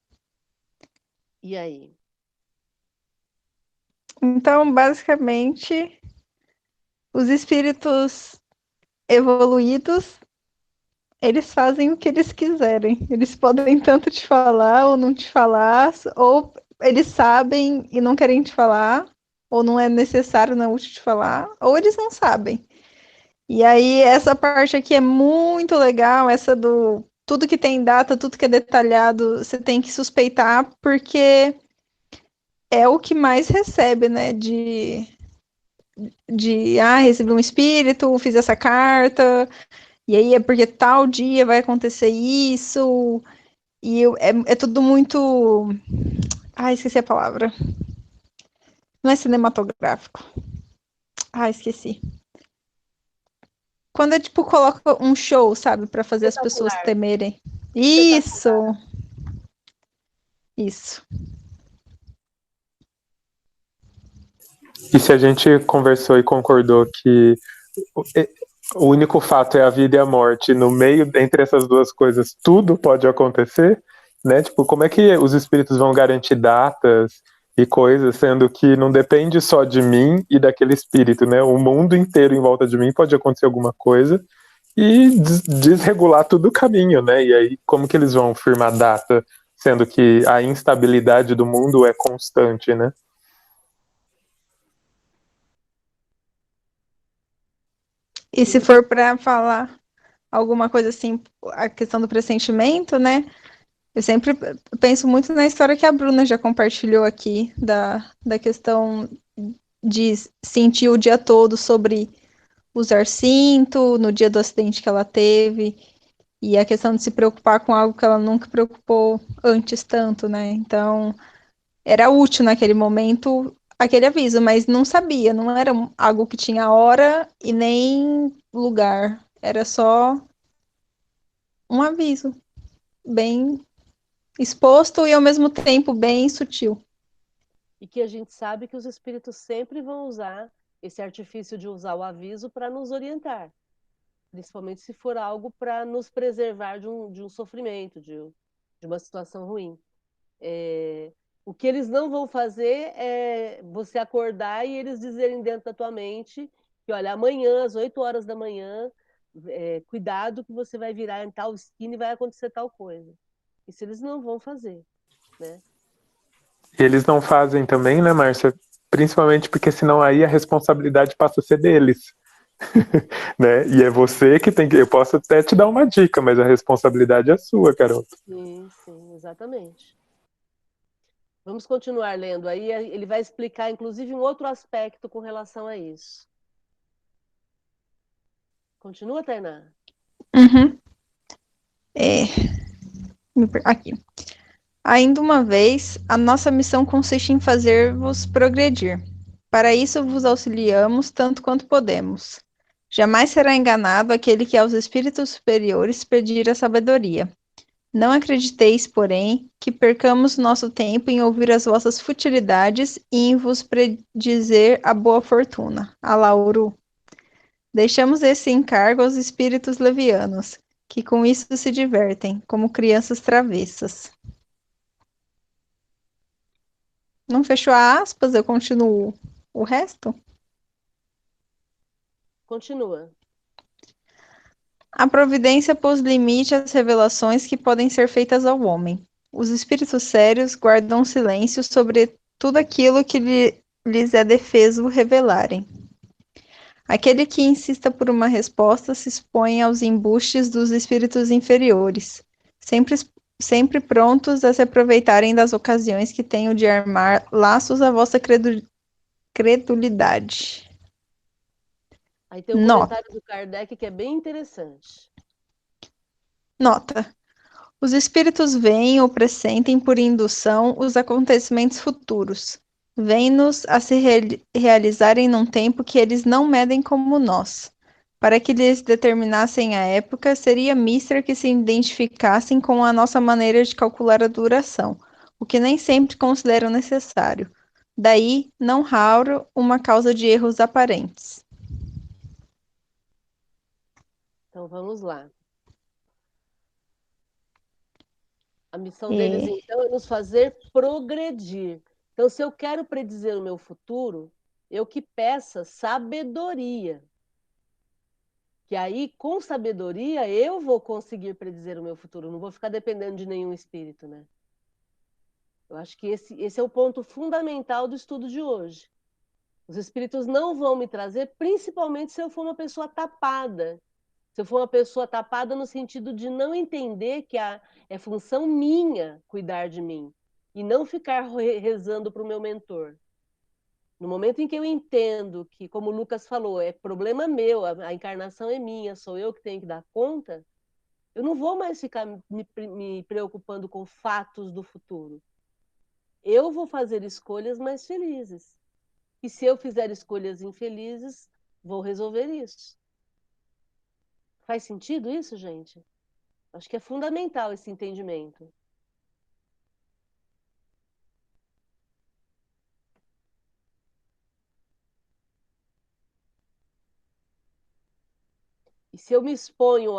E aí? Então, basicamente, os espíritos evoluídos, eles fazem o que eles quiserem. Eles podem tanto te falar ou não te falar, ou eles sabem e não querem te falar, ou não é necessário, não é útil te falar, ou eles não sabem. E aí, essa parte aqui é muito legal, essa do tudo que tem data, tudo que é detalhado, você tem que suspeitar, porque é o que mais recebe, né, recebi um espírito, fiz essa carta, e aí é porque tal dia vai acontecer isso, e é tudo muito... esqueci a palavra. Não é cinematográfico. Esqueci. Quando é tipo, coloca um show, sabe, para fazer as pessoas temerem. Isso! Isso. E se a gente conversou e concordou que o único fato é a vida e a morte, no meio, entre essas duas coisas, tudo pode acontecer, né? Tipo, como é que os espíritos vão garantir datas e coisas, sendo que não depende só de mim e daquele espírito, né? O mundo inteiro em volta de mim pode acontecer alguma coisa e desregular todo o caminho, né? E aí, como que eles vão firmar data, sendo que a instabilidade do mundo é constante, né? E se for para falar alguma coisa assim, a questão do pressentimento, né? Eu sempre penso muito na história que a Bruna já compartilhou aqui, da questão de sentir o dia todo sobre usar cinto, no dia do acidente que ela teve, e a questão de se preocupar com algo que ela nunca preocupou antes tanto, né? Então, era útil naquele momento aquele aviso, mas não sabia, não era algo que tinha hora e nem lugar. Era só um aviso, bem exposto e ao mesmo tempo bem sutil. E que a gente sabe que os espíritos sempre vão usar esse artifício de usar o aviso para nos orientar, principalmente se for algo para nos preservar de um sofrimento, de uma situação ruim. O que eles não vão fazer é você acordar e eles dizerem dentro da tua mente que, olha, amanhã, às 8 horas da manhã, cuidado que você vai virar em tal esquina e vai acontecer tal coisa. Isso eles não vão fazer, né? Eles não fazem também, né, Márcia? Principalmente porque senão aí a responsabilidade passa a ser deles. Né? E é você que tem que. Eu posso até te dar uma dica, mas a responsabilidade é sua, Carol. Sim, sim, exatamente. Vamos continuar lendo aí, ele vai explicar, inclusive, um outro aspecto com relação a isso. Continua, Tainá? Uhum. Aqui. Ainda uma vez, a nossa missão consiste em fazer-vos progredir. Para isso vos auxiliamos tanto quanto podemos. Jamais será enganado aquele que aos espíritos superiores pedir a sabedoria. Não acrediteis, porém, que percamos nosso tempo em ouvir as vossas futilidades e em vos predizer a boa fortuna. Alauru. Deixamos esse encargo aos espíritos levianos, que com isso se divertem, como crianças travessas. Não fechou a aspas, eu continuo o resto? Continua. A providência pôs limite às revelações que podem ser feitas ao homem. Os espíritos sérios guardam silêncio sobre tudo aquilo que lhes é defeso revelarem. Aquele que insista por uma resposta se expõe aos embustes dos espíritos inferiores, sempre prontos a se aproveitarem das ocasiões que tenham de armar laços à vossa credulidade. Aí tem um comentário do Kardec que é bem interessante. Nota. Os espíritos veem ou pressentem por indução os acontecimentos futuros. Vêm-nos a se realizarem num tempo que eles não medem como nós. Para que lhes determinassem a época, seria mister que se identificassem com a nossa maneira de calcular a duração, o que nem sempre consideram necessário. Daí, não raro, uma causa de erros aparentes. Então vamos lá. A missão deles, então, é nos fazer progredir. Então, se eu quero predizer o meu futuro, eu que peça sabedoria. Que aí, com sabedoria, eu vou conseguir predizer o meu futuro. Não vou ficar dependendo de nenhum espírito, né? Eu acho que esse é o ponto fundamental do estudo de hoje. Os espíritos não vão me trazer, principalmente se eu for uma pessoa tapada. Se eu for uma pessoa tapada no sentido de não entender que é função minha cuidar de mim e não ficar rezando para o meu mentor. No momento em que eu entendo que, como o Lucas falou, é problema meu, a encarnação é minha, sou eu que tenho que dar conta, eu não vou mais ficar me preocupando com fatos do futuro. Eu vou fazer escolhas mais felizes. E se eu fizer escolhas infelizes, vou resolver isso. Faz sentido isso, gente? Acho que é fundamental esse entendimento. E se eu me exponho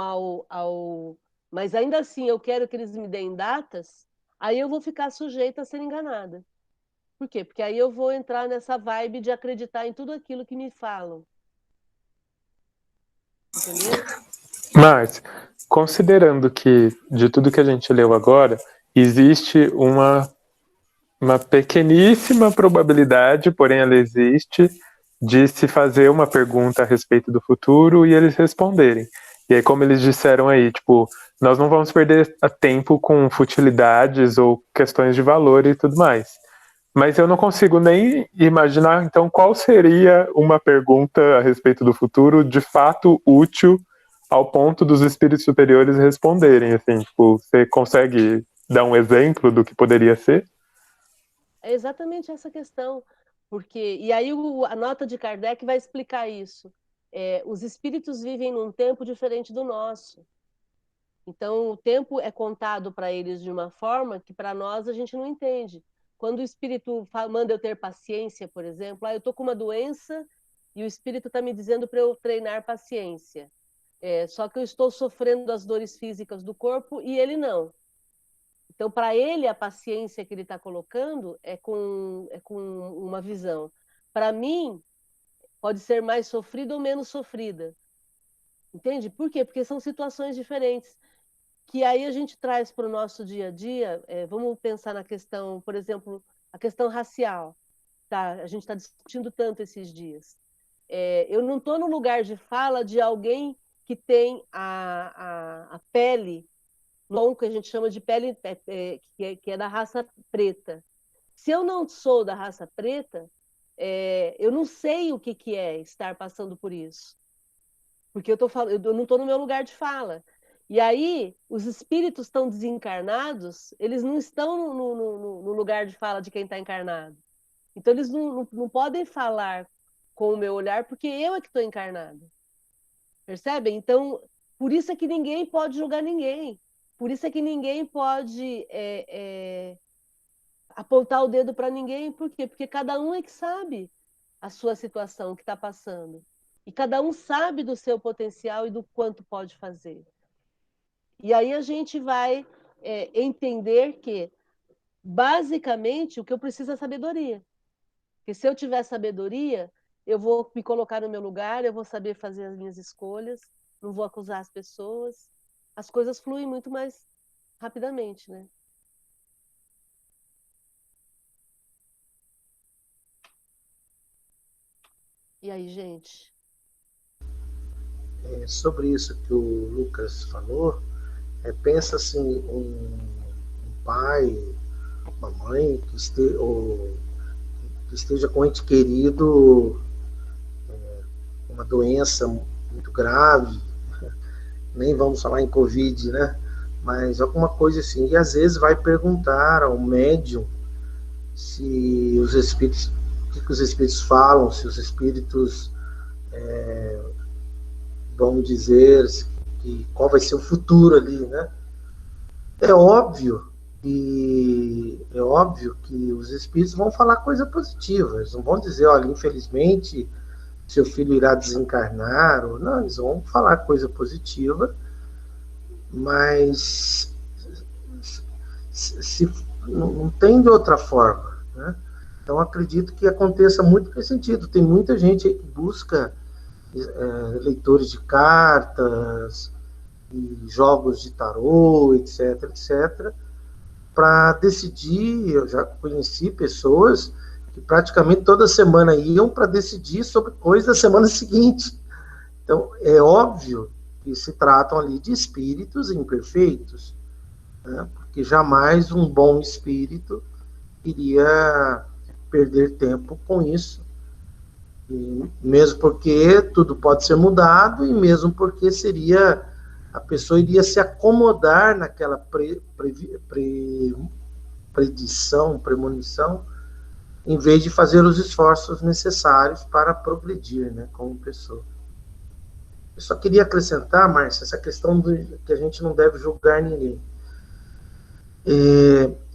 mas ainda assim eu quero que eles me deem datas, aí eu vou ficar sujeita a ser enganada. Por quê? Porque aí eu vou entrar nessa vibe de acreditar em tudo aquilo que me falam. Entendeu? Mas, considerando que de tudo que a gente leu agora, existe uma pequeníssima probabilidade, porém ela existe, de se fazer uma pergunta a respeito do futuro e eles responderem. E aí, como eles disseram aí, tipo, nós não vamos perder tempo com futilidades ou questões de valor e tudo mais. Mas eu não consigo nem imaginar, então, qual seria uma pergunta a respeito do futuro de fato útil ao ponto dos espíritos superiores responderem, assim, tipo, você consegue dar um exemplo do que poderia ser? É exatamente essa questão. E aí a nota de Kardec vai explicar isso. Os espíritos vivem num tempo diferente do nosso. Então, o tempo é contado para eles de uma forma que para nós a gente não entende. Quando o espírito manda eu ter paciência, por exemplo, eu estou com uma doença e o espírito está me dizendo para eu treinar paciência. Só que eu estou sofrendo as dores físicas do corpo e ele não. Então, para ele, a paciência que ele está colocando é com uma visão. Para mim, pode ser mais sofrida ou menos sofrida. Entende? Por quê? Porque são situações diferentes. Que aí a gente traz para o nosso dia a dia. Vamos pensar na questão, por exemplo, a questão racial. Tá? A gente está discutindo tanto esses dias. Eu não estou no lugar de fala de alguém que tem a pele, que a gente chama de pele, que é da raça preta. Se eu não sou da raça preta, eu não sei o que é estar passando por isso. Porque eu não estou no meu lugar de fala. E aí, os espíritos estão desencarnados, eles não estão no lugar de fala de quem está encarnado. Então, eles não podem falar com o meu olhar, porque eu é que estou encarnado. Percebem? Então, por isso é que ninguém pode julgar ninguém. Por isso é que ninguém pode apontar o dedo para ninguém. Por quê? Porque cada um é que sabe a sua situação que está passando. E cada um sabe do seu potencial e do quanto pode fazer. E aí a gente vai entender que, basicamente, o que eu preciso é sabedoria. Porque se eu tiver sabedoria, eu vou me colocar no meu lugar, eu vou saber fazer as minhas escolhas, não vou acusar as pessoas. As coisas fluem muito mais rapidamente, né? E aí, gente? Sobre isso que o Lucas falou, pensa assim, um pai, uma mãe que esteja com um ente querido, uma doença muito grave, nem vamos falar em Covid, né? Mas alguma coisa assim. E às vezes vai perguntar ao médium se os espíritos, o que os espíritos falam, se os espíritos vão dizer qual vai ser o futuro ali, né? É óbvio que os espíritos vão falar coisa positiva. Eles não vão dizer, olha, infelizmente seu filho irá desencarnar, ou não, eles vão falar coisa positiva, mas não tem de outra forma, né? Então acredito que aconteça muito nesse sentido. Tem muita gente aí que busca leitores de cartas, e jogos de tarô, etc, etc, para decidir. Eu já conheci pessoas que praticamente toda semana iam para decidir sobre coisas da semana seguinte. Então, é óbvio que se tratam ali de espíritos imperfeitos, né? Porque jamais um bom espírito iria perder tempo com isso. E mesmo porque tudo pode ser mudado, e mesmo porque a pessoa iria se acomodar naquela premonição, em vez de fazer os esforços necessários para progredir, né, como pessoa. Eu só queria acrescentar, Márcia, essa questão que a gente não deve julgar ninguém.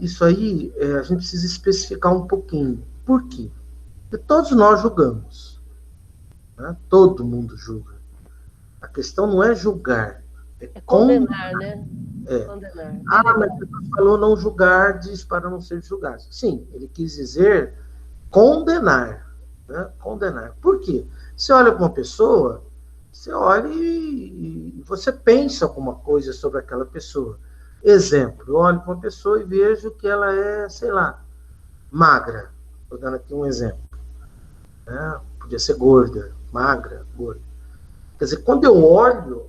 Isso aí, a gente precisa especificar um pouquinho. Por quê? Porque todos nós julgamos, né? Todo mundo julga. A questão não é julgar, é condenar, né? Condenar. Mas você falou não julgar, diz para não ser julgado. Sim, ele quis dizer condenar, né? Condenar. Por quê? Você olha para uma pessoa, você olha e você pensa alguma coisa sobre aquela pessoa. Exemplo, eu olho para uma pessoa e vejo que ela é, sei lá, magra. Estou dando aqui um exemplo. Né? Podia ser gorda, magra, gorda. Quer dizer, quando eu olho,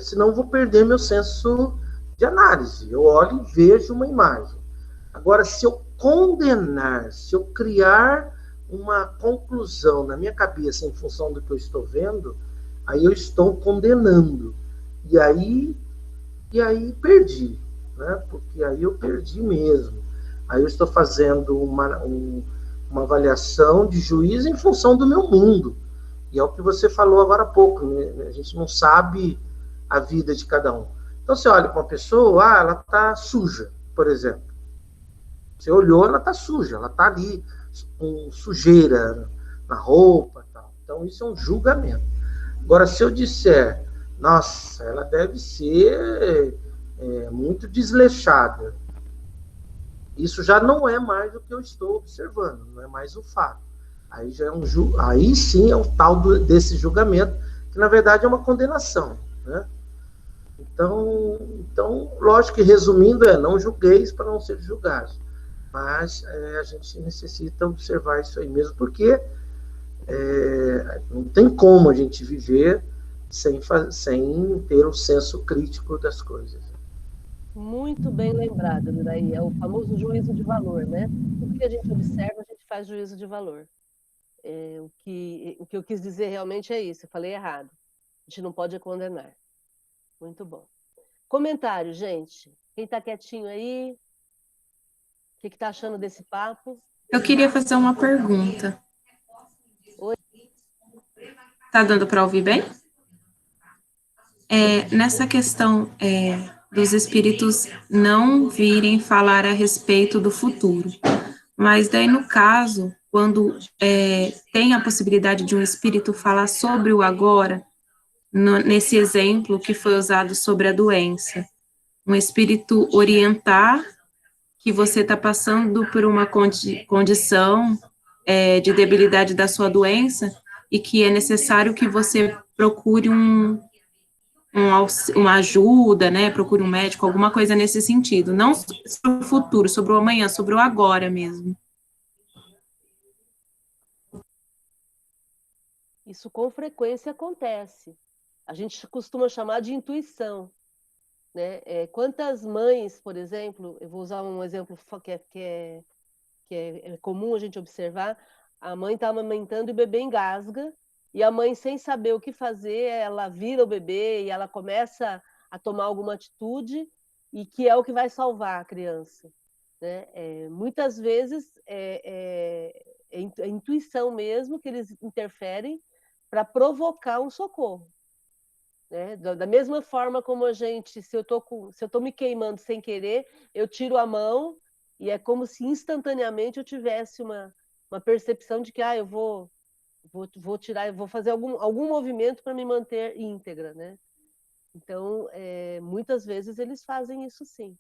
senão eu vou perder meu senso de análise. Eu olho e vejo uma imagem. Agora, se eu condenar, se eu criar uma conclusão na minha cabeça em função do que eu estou vendo, aí eu estou condenando. E aí perdi, né? Porque aí eu perdi mesmo. Aí eu estou fazendo uma uma avaliação de juízo em função do meu mundo. E é o que você falou agora há pouco, né? A gente não sabe a vida de cada um. Então, você olha para uma pessoa, ela está suja, por exemplo. Você olhou, ela está suja, ela está ali com sujeira na roupa. Tal. Então, isso é um julgamento. Agora, se eu disser, nossa, ela deve ser muito desleixada, isso já não é mais o que eu estou observando, não é mais o fato. Aí, já é aí sim é o tal desse julgamento, que na verdade é uma condenação, né? Então, lógico que resumindo não julgueis para não ser julgados. Mas a gente necessita observar isso aí mesmo, porque não tem como a gente viver sem ter o senso crítico das coisas. Muito bem lembrado, Miraí. É o famoso juízo de valor, né? Tudo que a gente observa, a gente faz juízo de valor. O que eu quis dizer realmente é isso. Eu falei errado. A gente não pode condenar. Muito bom. Comentário, gente. Quem está quietinho aí? O que está achando desse papo? Eu queria fazer uma pergunta. Oi? Tá dando para ouvir bem? Nessa questão dos espíritos não virem falar a respeito do futuro, mas daí no caso, quando tem a possibilidade de um espírito falar sobre o agora, nesse exemplo que foi usado sobre a doença, um espírito orientar que você está passando por uma condição de debilidade da sua doença e que é necessário que você procure uma ajuda, né, procure um médico, alguma coisa nesse sentido, não sobre o futuro, sobre o amanhã, sobre o agora mesmo. Isso com frequência acontece. A gente costuma chamar de intuição. Né? Quantas mães, por exemplo, eu vou usar um exemplo que é comum a gente observar, a mãe está amamentando e o bebê engasga, e a mãe, sem saber o que fazer, ela vira o bebê e ela começa a tomar alguma atitude, e que é o que vai salvar a criança. Né? Muitas vezes é a intuição mesmo que eles interferem para provocar um socorro. Né? Da mesma forma como a gente, se eu estou me queimando sem querer, eu tiro a mão e é como se instantaneamente eu tivesse uma percepção de que eu vou tirar, eu vou fazer algum movimento para me manter íntegra. Né? Então, muitas vezes eles fazem isso sim.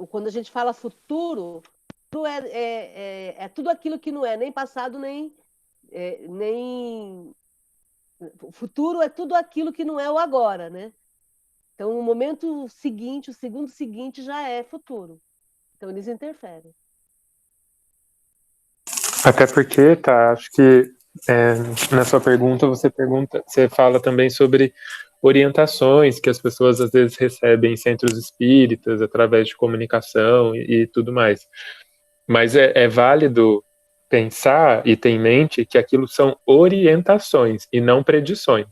Quando a gente fala futuro, é tudo aquilo que não é nem passado, nem o futuro é tudo aquilo que não é o agora, né? Então, o momento seguinte, o segundo seguinte já é futuro. Então, eles interferem. Até porque, acho que na sua pergunta você fala também sobre orientações que as pessoas às vezes recebem em centros espíritas, através de comunicação e tudo mais. Mas é válido pensar e ter em mente que aquilo são orientações e não predições,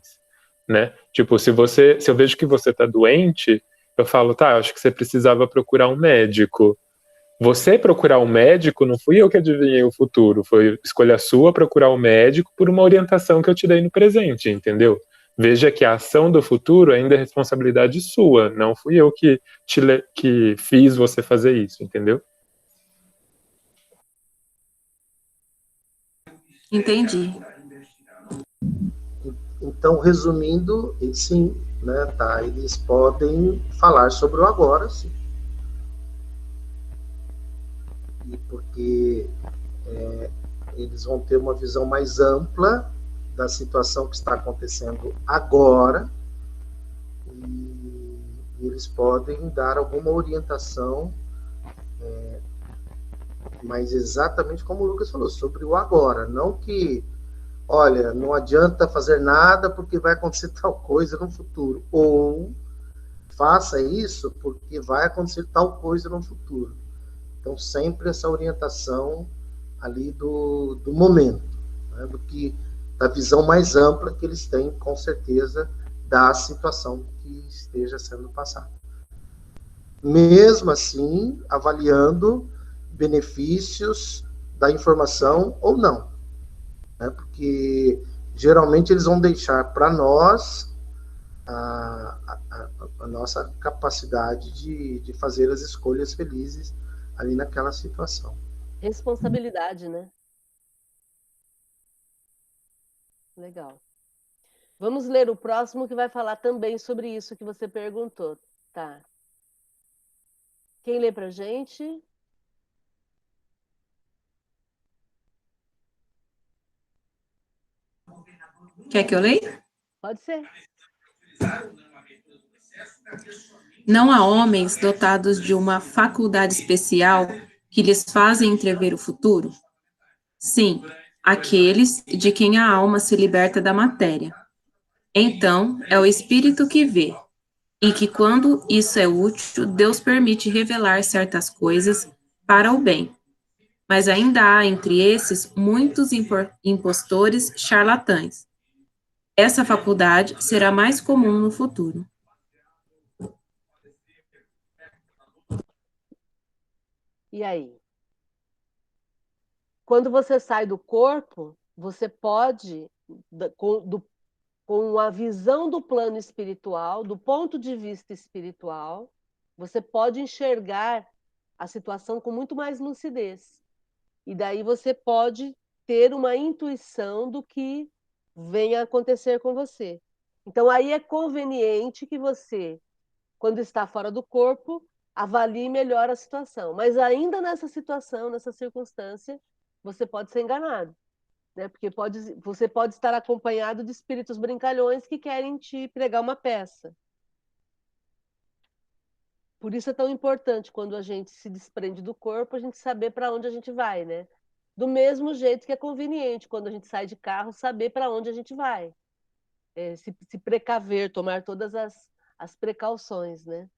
né? Tipo, se eu vejo que você está doente, eu falo, acho que você precisava procurar um médico. Você procurar um médico, não fui eu que adivinhei o futuro, foi escolha sua procurar um médico por uma orientação que eu te dei no presente, entendeu? Veja que a ação do futuro ainda é responsabilidade sua, não fui eu que fiz você fazer isso, entendeu? Entendi. Então, resumindo, sim, né, eles podem falar sobre o agora, sim. E porque eles vão ter uma visão mais ampla da situação que está acontecendo agora e eles podem dar alguma orientação, mas exatamente como o Lucas falou, sobre o agora, não que, olha, não adianta fazer nada porque vai acontecer tal coisa no futuro, ou faça isso porque vai acontecer tal coisa no futuro. Então, sempre essa orientação ali do momento, né, da visão mais ampla que eles têm, com certeza, da situação que esteja sendo passada. Mesmo assim, avaliando benefícios da informação ou não, né? Porque geralmente eles vão deixar para nós a nossa capacidade de fazer as escolhas felizes ali naquela situação. Responsabilidade, né? Legal. Vamos ler o próximo que vai falar também sobre isso que você perguntou, tá? Quem lê pra gente? Quer que eu leia? Pode ser. Não há homens dotados de uma faculdade especial que lhes fazem entrever o futuro? Sim, aqueles de quem a alma se liberta da matéria. Então, é o espírito que vê, e que quando isso é útil, Deus permite revelar certas coisas para o bem. Mas ainda há entre esses muitos impostores charlatães. Essa faculdade será mais comum no futuro. E aí? Quando você sai do corpo, você pode, com a visão do plano espiritual, do ponto de vista espiritual, você pode enxergar a situação com muito mais lucidez. E daí você pode ter uma intuição do que venha a acontecer com você. Então aí é conveniente que você, quando está fora do corpo, avalie melhor a situação. Mas ainda nessa situação, nessa circunstância, você pode ser enganado, né? Porque você pode estar acompanhado de espíritos brincalhões que querem te pregar uma peça. Por isso é tão importante, quando a gente se desprende do corpo, a gente saber para onde a gente vai, né? Do mesmo jeito que é conveniente, quando a gente sai de carro, saber para onde a gente vai. Se precaver, tomar todas as precauções, né?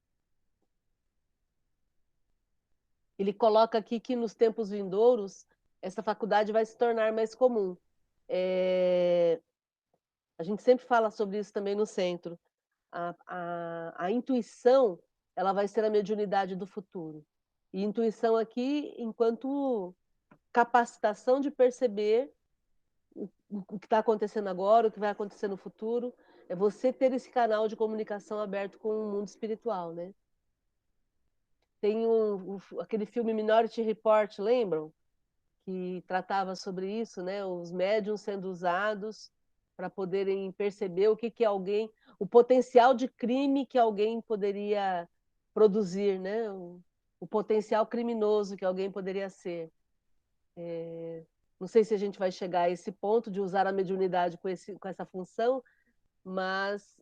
Ele coloca aqui que nos tempos vindouros, essa faculdade vai se tornar mais comum. A gente sempre fala sobre isso também no centro. A intuição, ela vai ser a mediunidade do futuro. E intuição aqui, enquanto capacitação de perceber o que está acontecendo agora, o que vai acontecer no futuro, é você ter esse canal de comunicação aberto com o mundo espiritual, né? Tem aquele filme Minority Report, lembram? Que tratava sobre isso, né? Os médiums sendo usados para poderem perceber o que alguém, o potencial de crime que alguém poderia produzir, né? O potencial criminoso que alguém poderia ser. Não sei se a gente vai chegar a esse ponto de usar a mediunidade com essa função, mas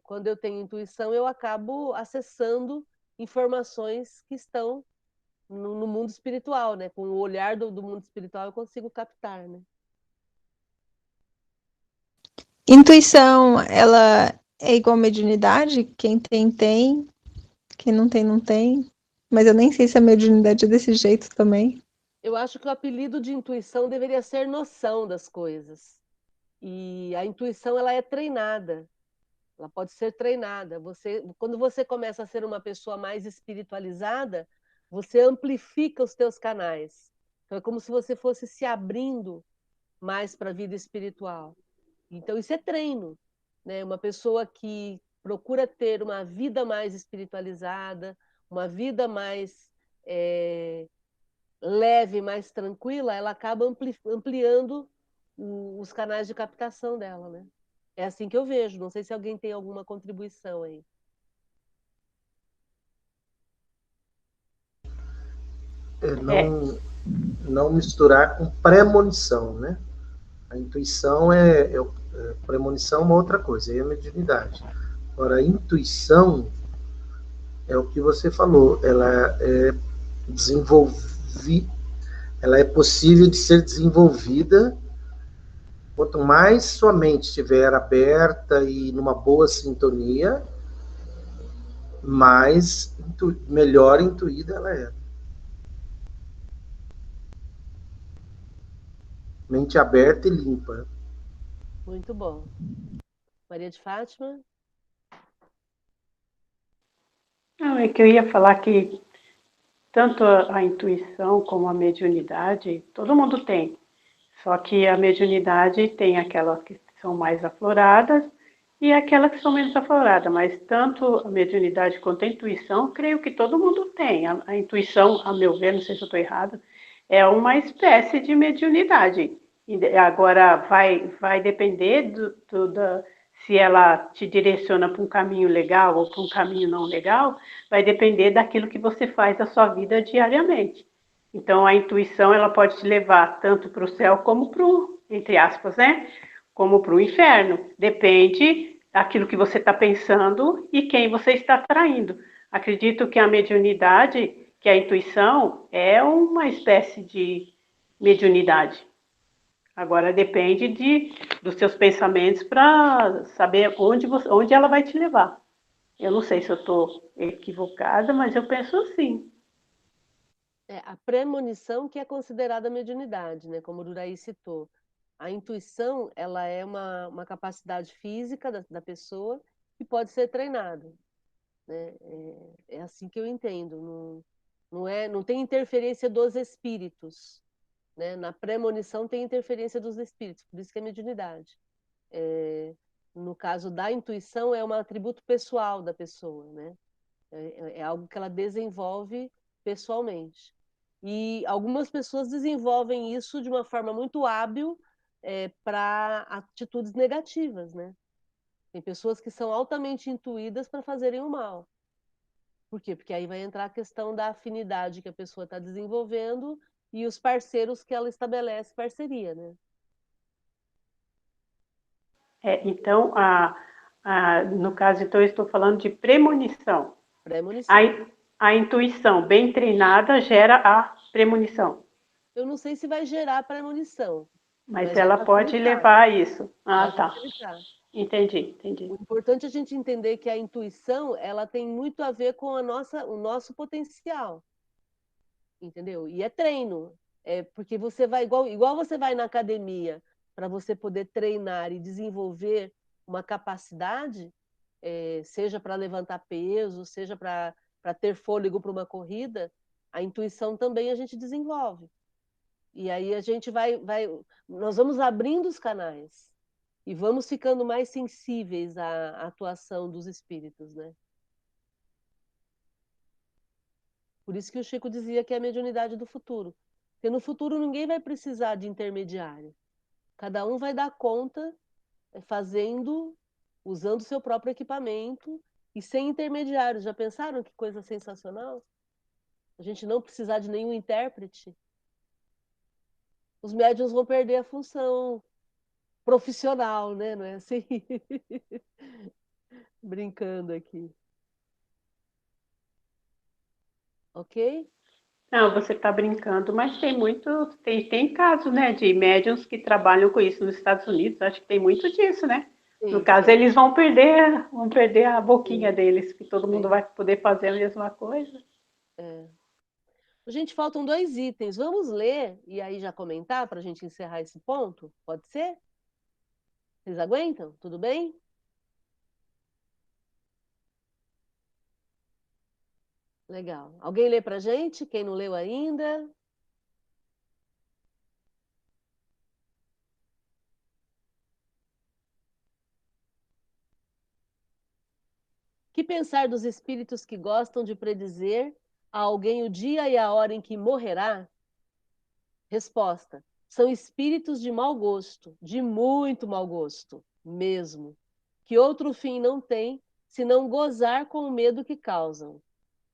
quando eu tenho intuição, eu acabo acessando informações que estão no mundo espiritual, né? Com o olhar do mundo espiritual eu consigo captar, né? Intuição, ela é igual mediunidade? Quem tem, tem. Quem não tem, não tem. Mas eu nem sei se a mediunidade é desse jeito também. Eu acho que o apelido de intuição deveria ser noção das coisas. E a intuição, ela é treinada. Ela pode ser treinada. Quando você começa a ser uma pessoa mais espiritualizada, você amplifica os teus canais. Então, é como se você fosse se abrindo mais para a vida espiritual. Então, isso é treino, né? Uma pessoa que procura ter uma vida mais espiritualizada, uma vida mais leve, mais tranquila, ela acaba ampliando os canais de captação dela, né? É assim que eu vejo. Não sei se alguém tem alguma contribuição aí. Não misturar com premonição, né? A intuição é premonição é uma outra coisa, aí é mediunidade. Agora, a intuição é o que você falou, ela é ela é possível de ser desenvolvida quanto mais sua mente estiver aberta e numa boa sintonia, melhor intuída ela é. Mente aberta e limpa. Muito bom. Maria de Fátima? Não, é que eu ia falar que tanto a intuição como a mediunidade, todo mundo tem. Só que a mediunidade tem aquelas que são mais afloradas e aquelas que são menos afloradas, mas tanto a mediunidade quanto a intuição, creio que todo mundo tem. A intuição, a meu ver, não sei se eu estou errada, é uma espécie de mediunidade. Agora, vai depender se ela te direciona para um caminho legal ou para um caminho não legal, vai depender daquilo que você faz na sua vida diariamente. Então, a intuição ela pode te levar tanto para o céu como para o, entre aspas, né? Como para o inferno. Depende daquilo que você está pensando e quem você está atraindo. Acredito que a mediunidade, que a intuição, é uma espécie de mediunidade. Agora depende dos seus pensamentos para saber onde ela vai te levar. Eu não sei se eu estou equivocada, mas eu penso assim. A premonição que é considerada mediunidade, né? Como o Duraí citou. A intuição, ela é uma capacidade física da pessoa que pode ser treinada, né? É assim que eu entendo. Não tem interferência dos espíritos, né? Na premonição tem interferência dos espíritos, por isso que é mediunidade. No caso da intuição, é um atributo pessoal da pessoa, né? É algo que ela desenvolve pessoalmente. E algumas pessoas desenvolvem isso de uma forma muito hábil para atitudes negativas, né? Tem pessoas que são altamente intuídas para fazerem o mal. Por quê? Porque aí vai entrar a questão da afinidade que a pessoa está desenvolvendo e os parceiros que ela estabelece parceria, né? Então, no caso, então, eu estou falando de premonição. Premonição. A intuição bem treinada gera a premonição. Eu não sei se vai gerar premonição. Mas ela pode levar a isso. Pode Tá. facilitar. Entendi. O importante é a gente entender que a intuição, ela tem muito a ver com o nosso potencial. Entendeu? E é treino. Porque você vai, igual você vai na academia para você poder treinar e desenvolver uma capacidade, seja para levantar peso, seja para ter fôlego para uma corrida, a intuição também a gente desenvolve. E aí a gente nós vamos abrindo os canais e vamos ficando mais sensíveis à atuação dos espíritos, né? Por isso que o Chico dizia que é a mediunidade do futuro. Porque no futuro ninguém vai precisar de intermediário. Cada um vai dar conta usando o seu próprio equipamento e sem intermediários. Já pensaram que coisa sensacional? A gente não precisar de nenhum intérprete. Os médiuns vão perder a função profissional, né? Não é assim? Brincando aqui. Ok? Não, você está brincando, mas tem casos, né, de médiums que trabalham com isso nos Estados Unidos. Acho que tem muito disso, né? Sim, no caso, eles vão perder a boquinha deles, que todo mundo vai poder fazer a mesma coisa. Gente, faltam 2 itens. Vamos ler e aí já comentar para a gente encerrar esse ponto? Pode ser? Vocês aguentam? Tudo bem? Legal. Alguém lê para a gente? Quem não leu ainda? Que pensar dos espíritos que gostam de predizer a alguém o dia e a hora em que morrerá? Resposta: são espíritos de mau gosto, de muito mau gosto, mesmo, que outro fim não tem senão gozar com o medo que causam.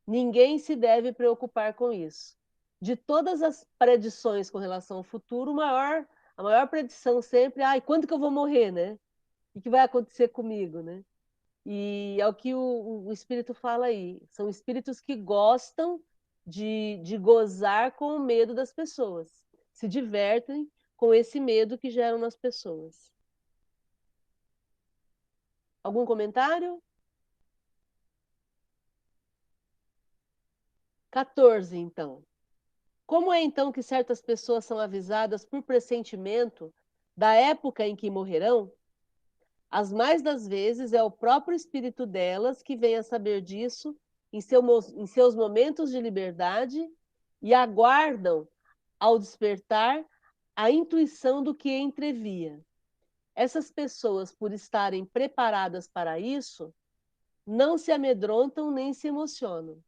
Ninguém se deve preocupar com isso. De todas as predições com relação ao futuro, a maior predição sempre é: quando que eu vou morrer, né? O que vai acontecer comigo, né? E é o que o espírito fala aí. São espíritos que gostam de gozar com o medo das pessoas. Se divertem com esse medo que geram nas pessoas. Algum comentário? 14, então. Como é então que certas pessoas são avisadas por pressentimento da época em que morrerão? As mais das vezes é o próprio espírito delas que vem a saber disso em seus momentos de liberdade e aguardam, ao despertar, a intuição do que entrevia. Essas pessoas, por estarem preparadas para isso, não se amedrontam nem se emocionam.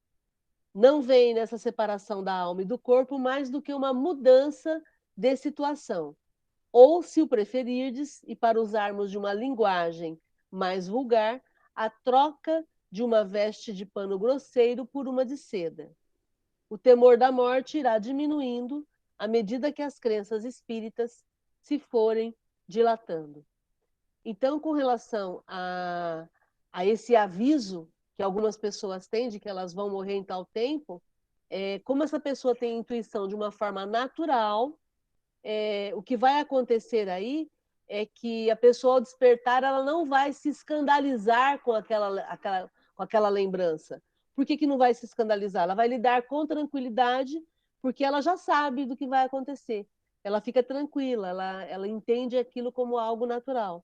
Não veem nessa separação da alma e do corpo mais do que uma mudança de situação. Ou, se o preferirdes, e para usarmos de uma linguagem mais vulgar, a troca de uma veste de pano grosseiro por uma de seda. O temor da morte irá diminuindo à medida que as crenças espíritas se forem dilatando. Então, com relação a esse aviso que algumas pessoas têm de que elas vão morrer em tal tempo, como essa pessoa tem intuição de uma forma natural, o que vai acontecer aí é que a pessoa, ao despertar, ela não vai se escandalizar com aquela lembrança. Por que não vai se escandalizar? Ela vai lidar com tranquilidade, porque ela já sabe do que vai acontecer. Ela fica tranquila, ela entende aquilo como algo natural.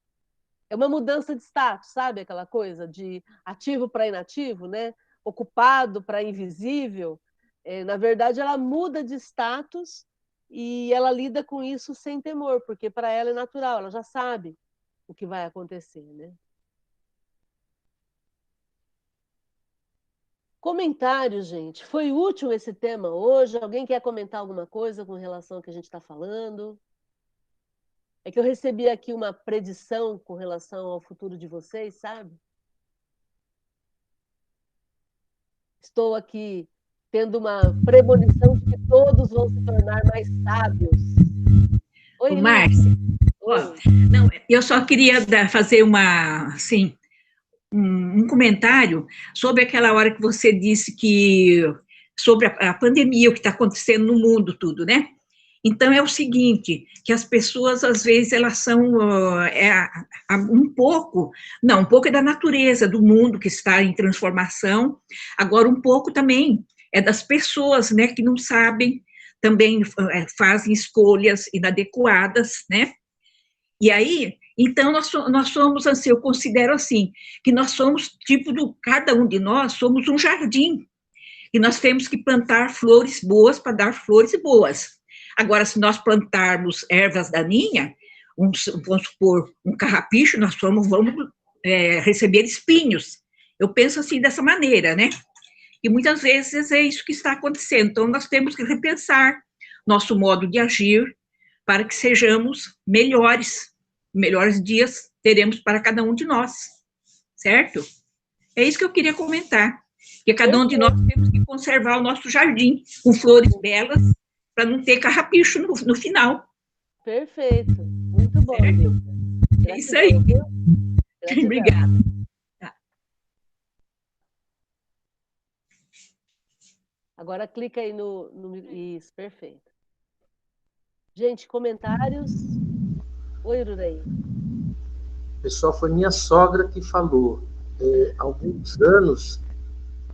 É uma mudança de status, sabe? Aquela coisa de ativo para inativo, né? Ocupado para invisível. Na verdade, ela muda de status e ela lida com isso sem temor, porque para ela é natural, ela já sabe o que vai acontecer, né? Comentários, gente. Foi útil esse tema hoje? Alguém quer comentar alguma coisa com relação ao que a gente está falando? É que eu recebi aqui uma predição com relação ao futuro de vocês, sabe? Estou aqui tendo uma premonição de que todos vão se tornar mais sábios. Oi, Márcia, não, eu só queria fazer assim, um comentário sobre aquela hora que você disse sobre a pandemia, o que está acontecendo no mundo, tudo, né? Então, é o seguinte, que as pessoas, às vezes, elas são um pouco é da natureza do mundo que está em transformação, agora um pouco também é das pessoas, né, que não sabem, também fazem escolhas inadequadas, né? E aí, então, nós somos, assim, eu considero assim, que nós somos, cada um de nós somos um jardim, e nós temos que plantar flores boas para dar flores boas. Agora, se nós plantarmos ervas daninhas, vamos supor, um carrapicho, nós vamos receber espinhos. Eu penso assim, dessa maneira, né? E muitas vezes é isso que está acontecendo. Então, nós temos que repensar nosso modo de agir para que sejamos melhores. Melhores dias teremos para cada um de nós, certo? É isso que eu queria comentar. Que cada um de nós temos que conservar o nosso jardim com flores belas, para não ter carrapicho no final. Perfeito. Muito bom. É isso aí. Obrigada. Tá. Agora clica aí no... Isso, perfeito. Gente, comentários? Oi, Ururei. Pessoal, foi minha sogra que falou.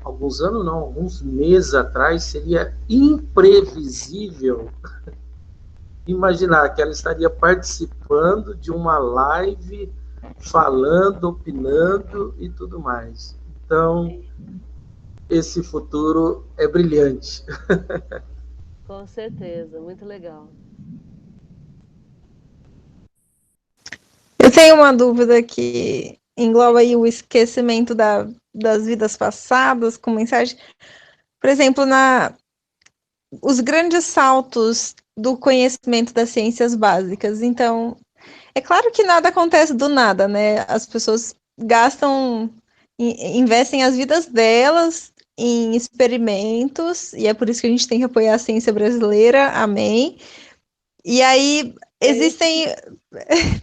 Alguns meses atrás, seria imprevisível imaginar que ela estaria participando de uma live, falando, opinando e tudo mais. Então, esse futuro é brilhante. Com certeza, muito legal. Eu tenho uma dúvida que engloba aí o esquecimento das vidas passadas com mensagem. Por exemplo, os grandes saltos do conhecimento das ciências básicas. Então, é claro que nada acontece do nada, né? As pessoas investem as vidas delas em experimentos, e é por isso que a gente tem que apoiar a ciência brasileira, amém. E aí, existem,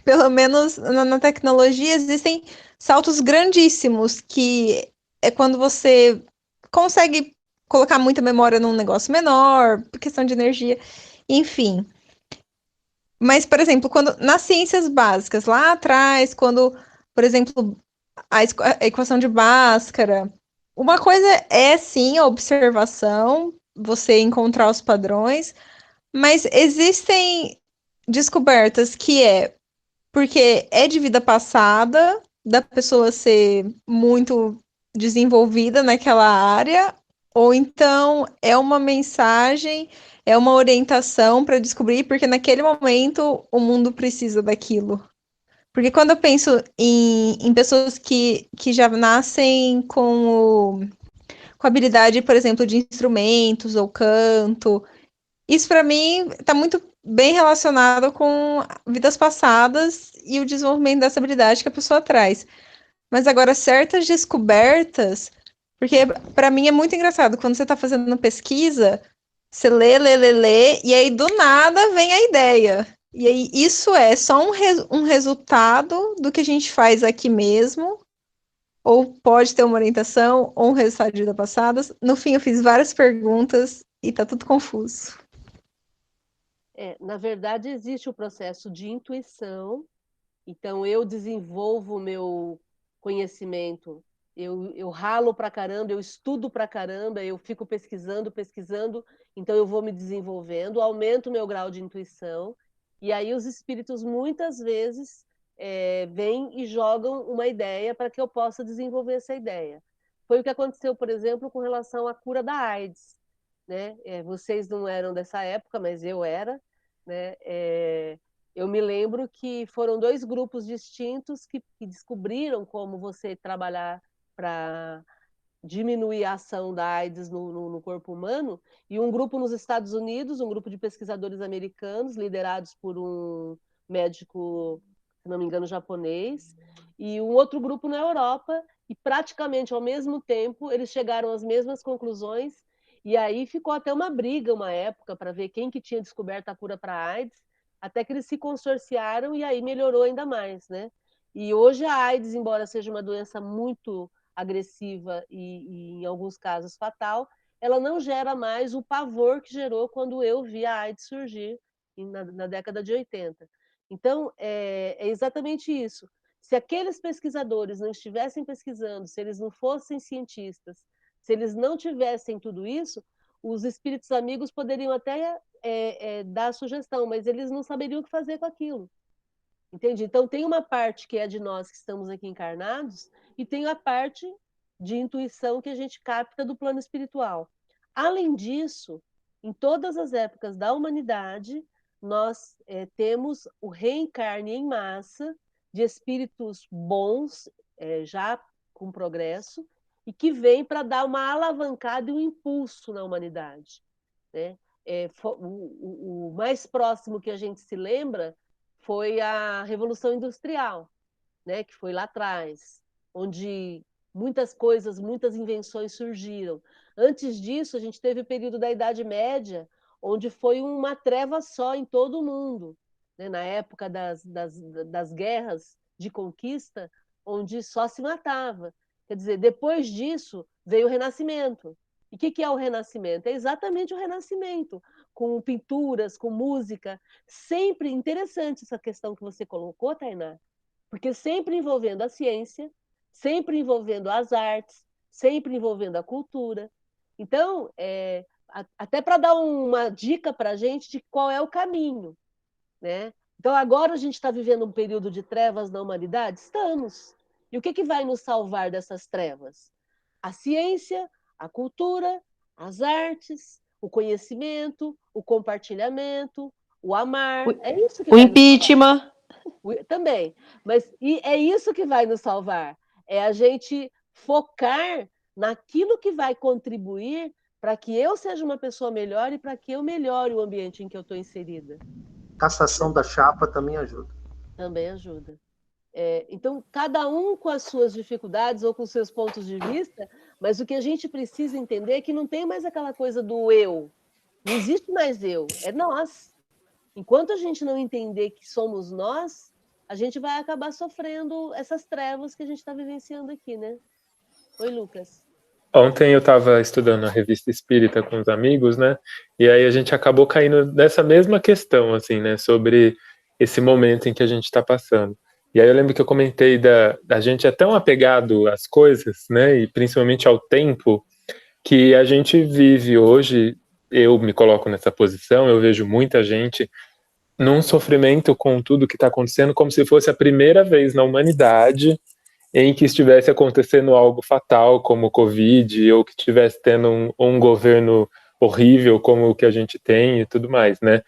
pelo menos na tecnologia, existem saltos grandíssimos, que é quando você consegue colocar muita memória num negócio menor, por questão de energia, enfim. Mas, por exemplo, nas ciências básicas, lá atrás, quando, por exemplo, a equação de Bhaskara, uma coisa é, sim, a observação, você encontrar os padrões, mas existem descobertas que porque é de vida passada, da pessoa ser muito desenvolvida naquela área, ou então é uma mensagem, é uma orientação para descobrir, porque naquele momento o mundo precisa daquilo. Porque quando eu penso em pessoas que já nascem com habilidade, por exemplo, de instrumentos ou canto, isso para mim está muito bem relacionado com vidas passadas e o desenvolvimento dessa habilidade que a pessoa traz. Mas agora, certas descobertas, porque para mim é muito engraçado, quando você está fazendo pesquisa, você lê, e aí do nada vem a ideia. E aí isso é só um resultado do que a gente faz aqui mesmo, ou pode ter uma orientação, ou um resultado de vidas passadas. No fim, eu fiz várias perguntas e tá tudo confuso. Na verdade, existe o processo de intuição, então eu desenvolvo o meu conhecimento, eu ralo pra caramba, eu estudo pra caramba, eu fico pesquisando, então eu vou me desenvolvendo, aumento o meu grau de intuição, e aí os espíritos muitas vezes vêm e jogam uma ideia para que eu possa desenvolver essa ideia. Foi o que aconteceu, por exemplo, com relação à cura da AIDS, né? Vocês não eram dessa época, mas eu era, né? Eu me lembro que foram 2 grupos distintos que descobriram como você trabalhar para diminuir a ação da AIDS no corpo humano, e um grupo nos Estados Unidos, um grupo de pesquisadores americanos, liderados por um médico, se não me engano, japonês, e um outro grupo na Europa, e praticamente ao mesmo tempo eles chegaram às mesmas conclusões, e aí ficou até uma briga, uma época, para ver quem que tinha descoberto a cura para a AIDS, até que eles se consorciaram e aí melhorou ainda mais, né? E hoje a AIDS, embora seja uma doença muito agressiva e, em alguns casos, fatal, ela não gera mais o pavor que gerou quando eu vi a AIDS surgir na década de 80. Então, é exatamente isso. Se aqueles pesquisadores não estivessem pesquisando, se eles não fossem cientistas, se eles não tivessem tudo isso, os espíritos amigos poderiam até dar sugestão, mas eles não saberiam o que fazer com aquilo. Entende? Então, tem uma parte que é de nós que estamos aqui encarnados e tem a parte de intuição que a gente capta do plano espiritual. Além disso, em todas as épocas da humanidade, nós temos o reencarne em massa de espíritos bons, já com progresso, e que vem para dar uma alavancada e um impulso na humanidade, né? O mais próximo que a gente se lembra foi a Revolução Industrial, né, que foi lá atrás, onde muitas coisas, muitas invenções surgiram. Antes disso, a gente teve o período da Idade Média, onde foi uma treva só em todo o mundo, né, na época das guerras de conquista, onde só se matava. Quer dizer, depois disso veio o Renascimento. E o que é o Renascimento? É exatamente o Renascimento, com pinturas, com música. Sempre interessante essa questão que você colocou, Tainá, porque sempre envolvendo a ciência, sempre envolvendo as artes, sempre envolvendo a cultura. Então, até para dar uma dica para a gente de qual é o caminho, né? Então, agora a gente está vivendo um período de trevas na humanidade? Estamos. E o que vai nos salvar dessas trevas? A ciência, a cultura, as artes, o conhecimento, o compartilhamento, o amar. É isso que o impeachment. Também. Mas é isso que vai nos salvar. É a gente focar naquilo que vai contribuir para que eu seja uma pessoa melhor e para que eu melhore o ambiente em que eu estou inserida. Cassação da chapa também ajuda. Também ajuda. Então, cada um com as suas dificuldades ou com os seus pontos de vista, mas o que a gente precisa entender é que não tem mais aquela coisa do eu. Não existe mais eu, é nós. Enquanto a gente não entender que somos nós, a gente vai acabar sofrendo essas trevas que a gente está vivenciando aqui, né? Oi, Lucas. Ontem eu estava estudando a Revista Espírita com os amigos, né? E aí a gente acabou caindo nessa mesma questão, assim, né? Sobre esse momento em que a gente está passando. E aí eu lembro que eu comentei da gente é tão apegado às coisas, né? E principalmente ao tempo, que a gente vive hoje, eu me coloco nessa posição, eu vejo muita gente num sofrimento com tudo que está acontecendo, como se fosse a primeira vez na humanidade em que estivesse acontecendo algo fatal, como o Covid, ou que estivesse tendo um governo horrível como o que a gente tem e tudo mais, né?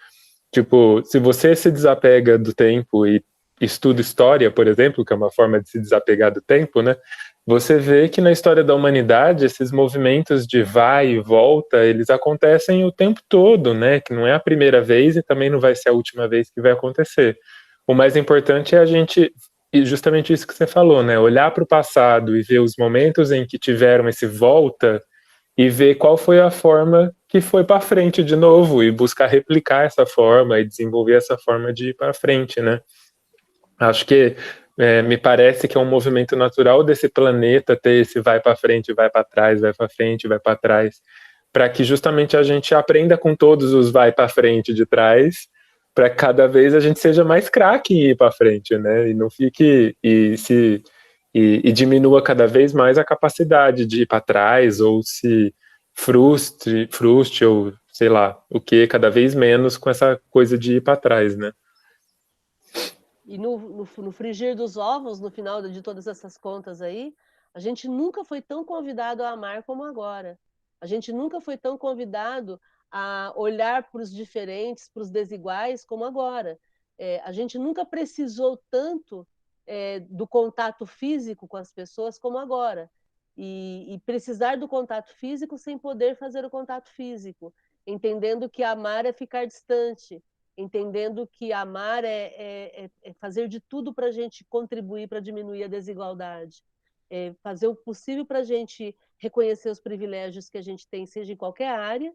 Tipo, se você se desapega do tempo e estuda história, por exemplo, que é uma forma de se desapegar do tempo, né? Você vê que na história da humanidade, esses movimentos de vai e volta, eles acontecem o tempo todo, né? Que não é a primeira vez e também não vai ser a última vez que vai acontecer. O mais importante é a gente, e justamente isso que você falou, né? Olhar para o passado e ver os momentos em que tiveram esse volta e ver qual foi a forma que foi para frente de novo e buscar replicar essa forma e desenvolver essa forma de ir para frente, né? Acho que me parece que é um movimento natural desse planeta ter esse vai para frente, vai para trás, vai para frente, vai para trás, para que justamente a gente aprenda com todos os vai para frente de trás, para cada vez a gente seja mais craque em ir para frente, né? E não fique e diminua cada vez mais a capacidade de ir para trás ou se frustre ou sei lá o que cada vez menos com essa coisa de ir para trás, né? E no frigir dos ovos, no final de todas essas contas aí, a gente nunca foi tão convidado a amar como agora. A gente nunca foi tão convidado a olhar para os diferentes, para os desiguais, como agora. A gente nunca precisou tanto do contato físico com as pessoas como agora. E precisar do contato físico sem poder fazer o contato físico, entendendo que amar é ficar distante, entendendo que amar é fazer de tudo para a gente contribuir para diminuir a desigualdade, fazer o possível para a gente reconhecer os privilégios que a gente tem, seja em qualquer área,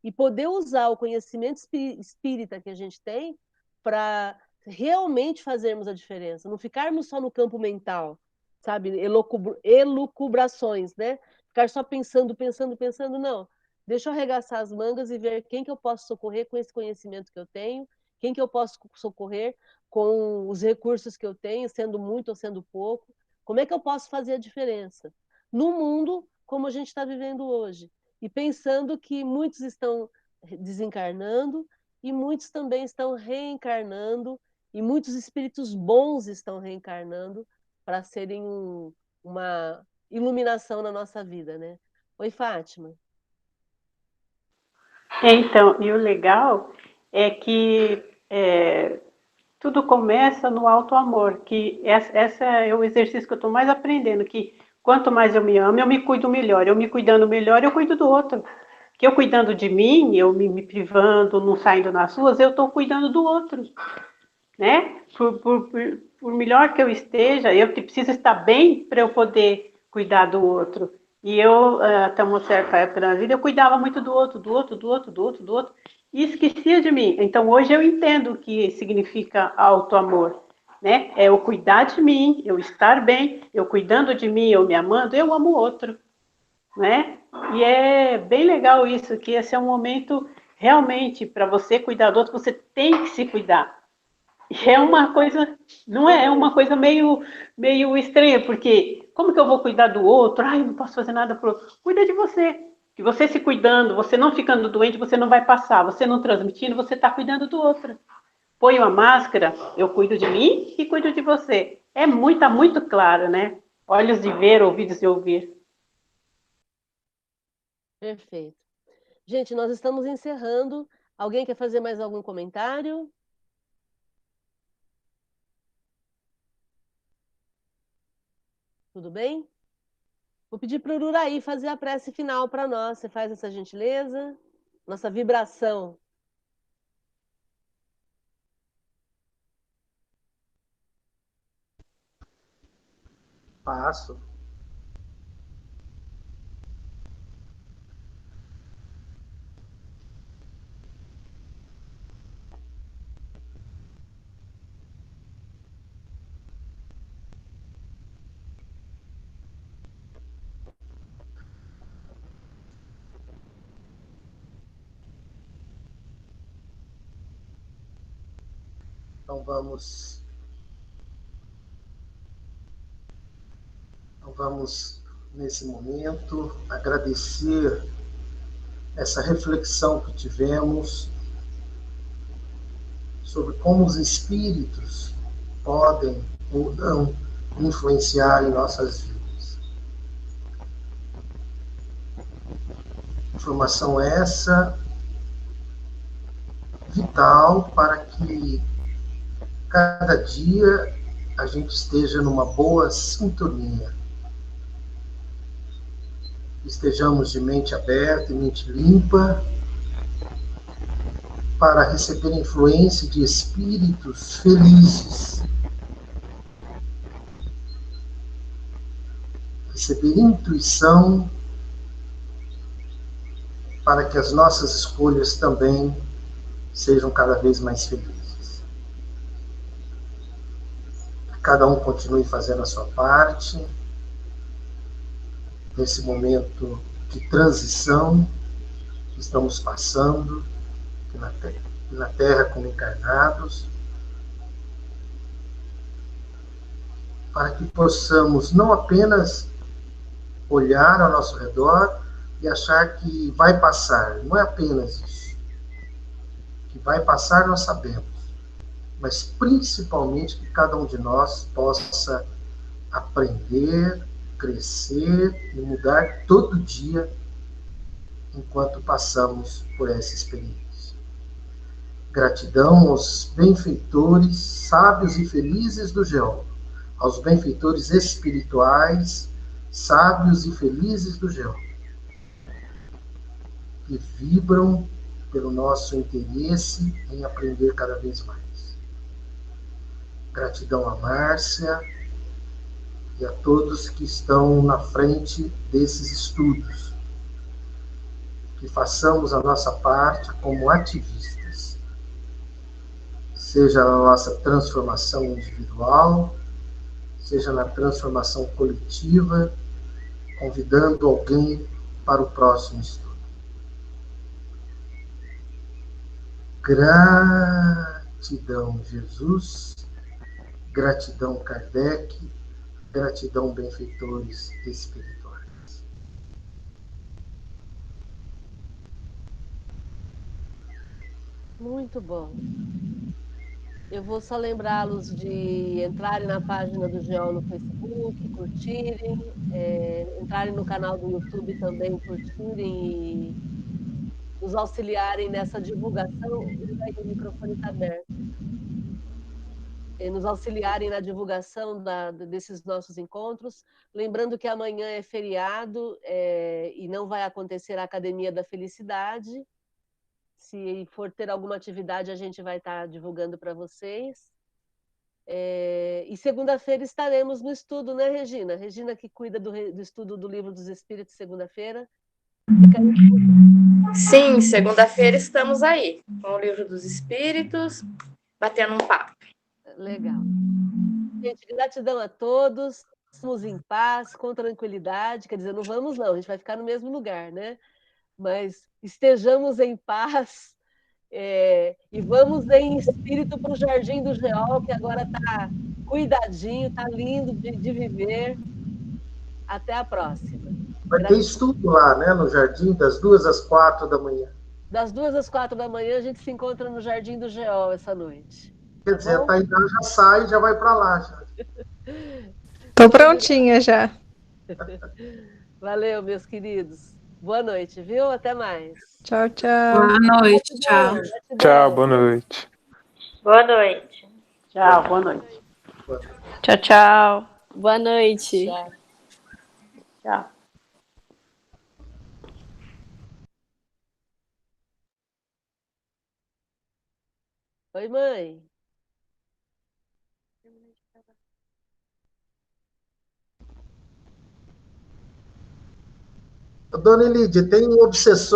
e poder usar o conhecimento espírita que a gente tem para realmente fazermos a diferença, não ficarmos só no campo mental, sabe, elucubrações, né? Ficar só pensando, não. Deixa eu arregaçar as mangas e ver quem que eu posso socorrer com esse conhecimento que eu tenho, quem que eu posso socorrer com os recursos que eu tenho, sendo muito ou sendo pouco. Como é que eu posso fazer a diferença no mundo como a gente está vivendo hoje? E pensando que muitos estão desencarnando e muitos também estão reencarnando e muitos espíritos bons estão reencarnando para serem uma iluminação na nossa vida, né? Oi, Fátima. Então, e o legal é que tudo começa no alto amor, que esse é o exercício que eu estou mais aprendendo, que quanto mais eu me amo, eu me cuido melhor. Eu me cuidando melhor, eu cuido do outro. Que eu cuidando de mim, eu me privando, não saindo nas ruas, eu estou cuidando do outro, né? Por melhor que eu esteja, eu preciso estar bem para eu poder cuidar do outro. E eu, até uma certa época da vida, eu cuidava muito do outro, e esquecia de mim. Então, hoje eu entendo o que significa auto-amor, né? É eu cuidar de mim, eu estar bem, eu cuidando de mim, eu me amando, eu amo o outro, né? E é bem legal isso, que esse é um momento realmente para você cuidar do outro, você tem que se cuidar. E é uma coisa, não é? É uma coisa meio estranha, porque como que eu vou cuidar do outro? Ai, eu não posso fazer nada pro outro. Cuida de você. Que você se cuidando, você não ficando doente, você não vai passar. Você não transmitindo, você está cuidando do outro. Põe uma máscara, eu cuido de mim e cuido de você. Tá muito claro, né? Olhos de ver, ouvidos de ouvir. Perfeito. Gente, nós estamos encerrando. Alguém quer fazer mais algum comentário? Tudo bem? Vou pedir para o Ururaí fazer a prece final para nós. Você faz essa gentileza? Nossa vibração. Passo. Então vamos nesse momento agradecer essa reflexão que tivemos sobre como os espíritos podem ou não influenciar em nossas vidas. Informação essa vital para que cada dia a gente esteja numa boa sintonia. Estejamos de mente aberta e mente limpa para receber influência de espíritos felizes. Receber intuição para que as nossas escolhas também sejam cada vez mais felizes. Que cada um continue fazendo a sua parte nesse momento de transição que estamos passando aqui na Terra como encarnados, para que possamos não apenas olhar ao nosso redor e achar que vai passar. Não é apenas isso. Que vai passar nós sabemos, mas principalmente que cada um de nós possa aprender, crescer e mudar todo dia enquanto passamos por essa experiência. Gratidão aos benfeitores sábios e felizes do geólogo, aos benfeitores espirituais sábios e felizes do geólogo, que vibram pelo nosso interesse em aprender cada vez mais. Gratidão a Márcia e a todos que estão na frente desses estudos. Que façamos a nossa parte como ativistas, seja na nossa transformação individual, seja na transformação coletiva, convidando alguém para o próximo estudo. Gratidão, Jesus, gratidão, Kardec, gratidão, benfeitores espirituais. Muito bom. Eu vou só lembrá-los de entrarem na página do GEOL no Facebook, curtirem, entrarem no canal do YouTube também, curtirem e nos auxiliarem nessa divulgação. O microfone está aberto. Nos auxiliarem na divulgação desses nossos encontros. Lembrando que amanhã é feriado e não vai acontecer a Academia da Felicidade. Se for ter alguma atividade, a gente vai estar divulgando para vocês. E segunda-feira estaremos no estudo, né, Regina? Regina que cuida do estudo do Livro dos Espíritos, segunda-feira. Sim, segunda-feira estamos aí, com o Livro dos Espíritos, batendo um papo. Legal. Gente, gratidão a todos. Estamos em paz, com tranquilidade. Quer dizer, não vamos não, a gente vai ficar no mesmo lugar, né? Mas estejamos em paz e vamos em espírito para o Jardim do Geol, que agora está cuidadinho, está lindo de viver. Até a próxima. Vai ter estudo lá, né, no Jardim, das 2 às 4 da manhã. Das 2 às 4 da manhã, a gente se encontra no Jardim do Geol essa noite. Quer dizer, a Tainã já sai e já vai para lá. Já. Tô prontinha já. Valeu, meus queridos. Boa noite, viu? Até mais. Tchau, tchau. Boa noite, tchau. Tchau, boa noite. Boa noite. Tchau, boa noite. Tchau, tchau. Boa noite. Tchau. Oi, mãe. Dona Lídia, tem um obsessor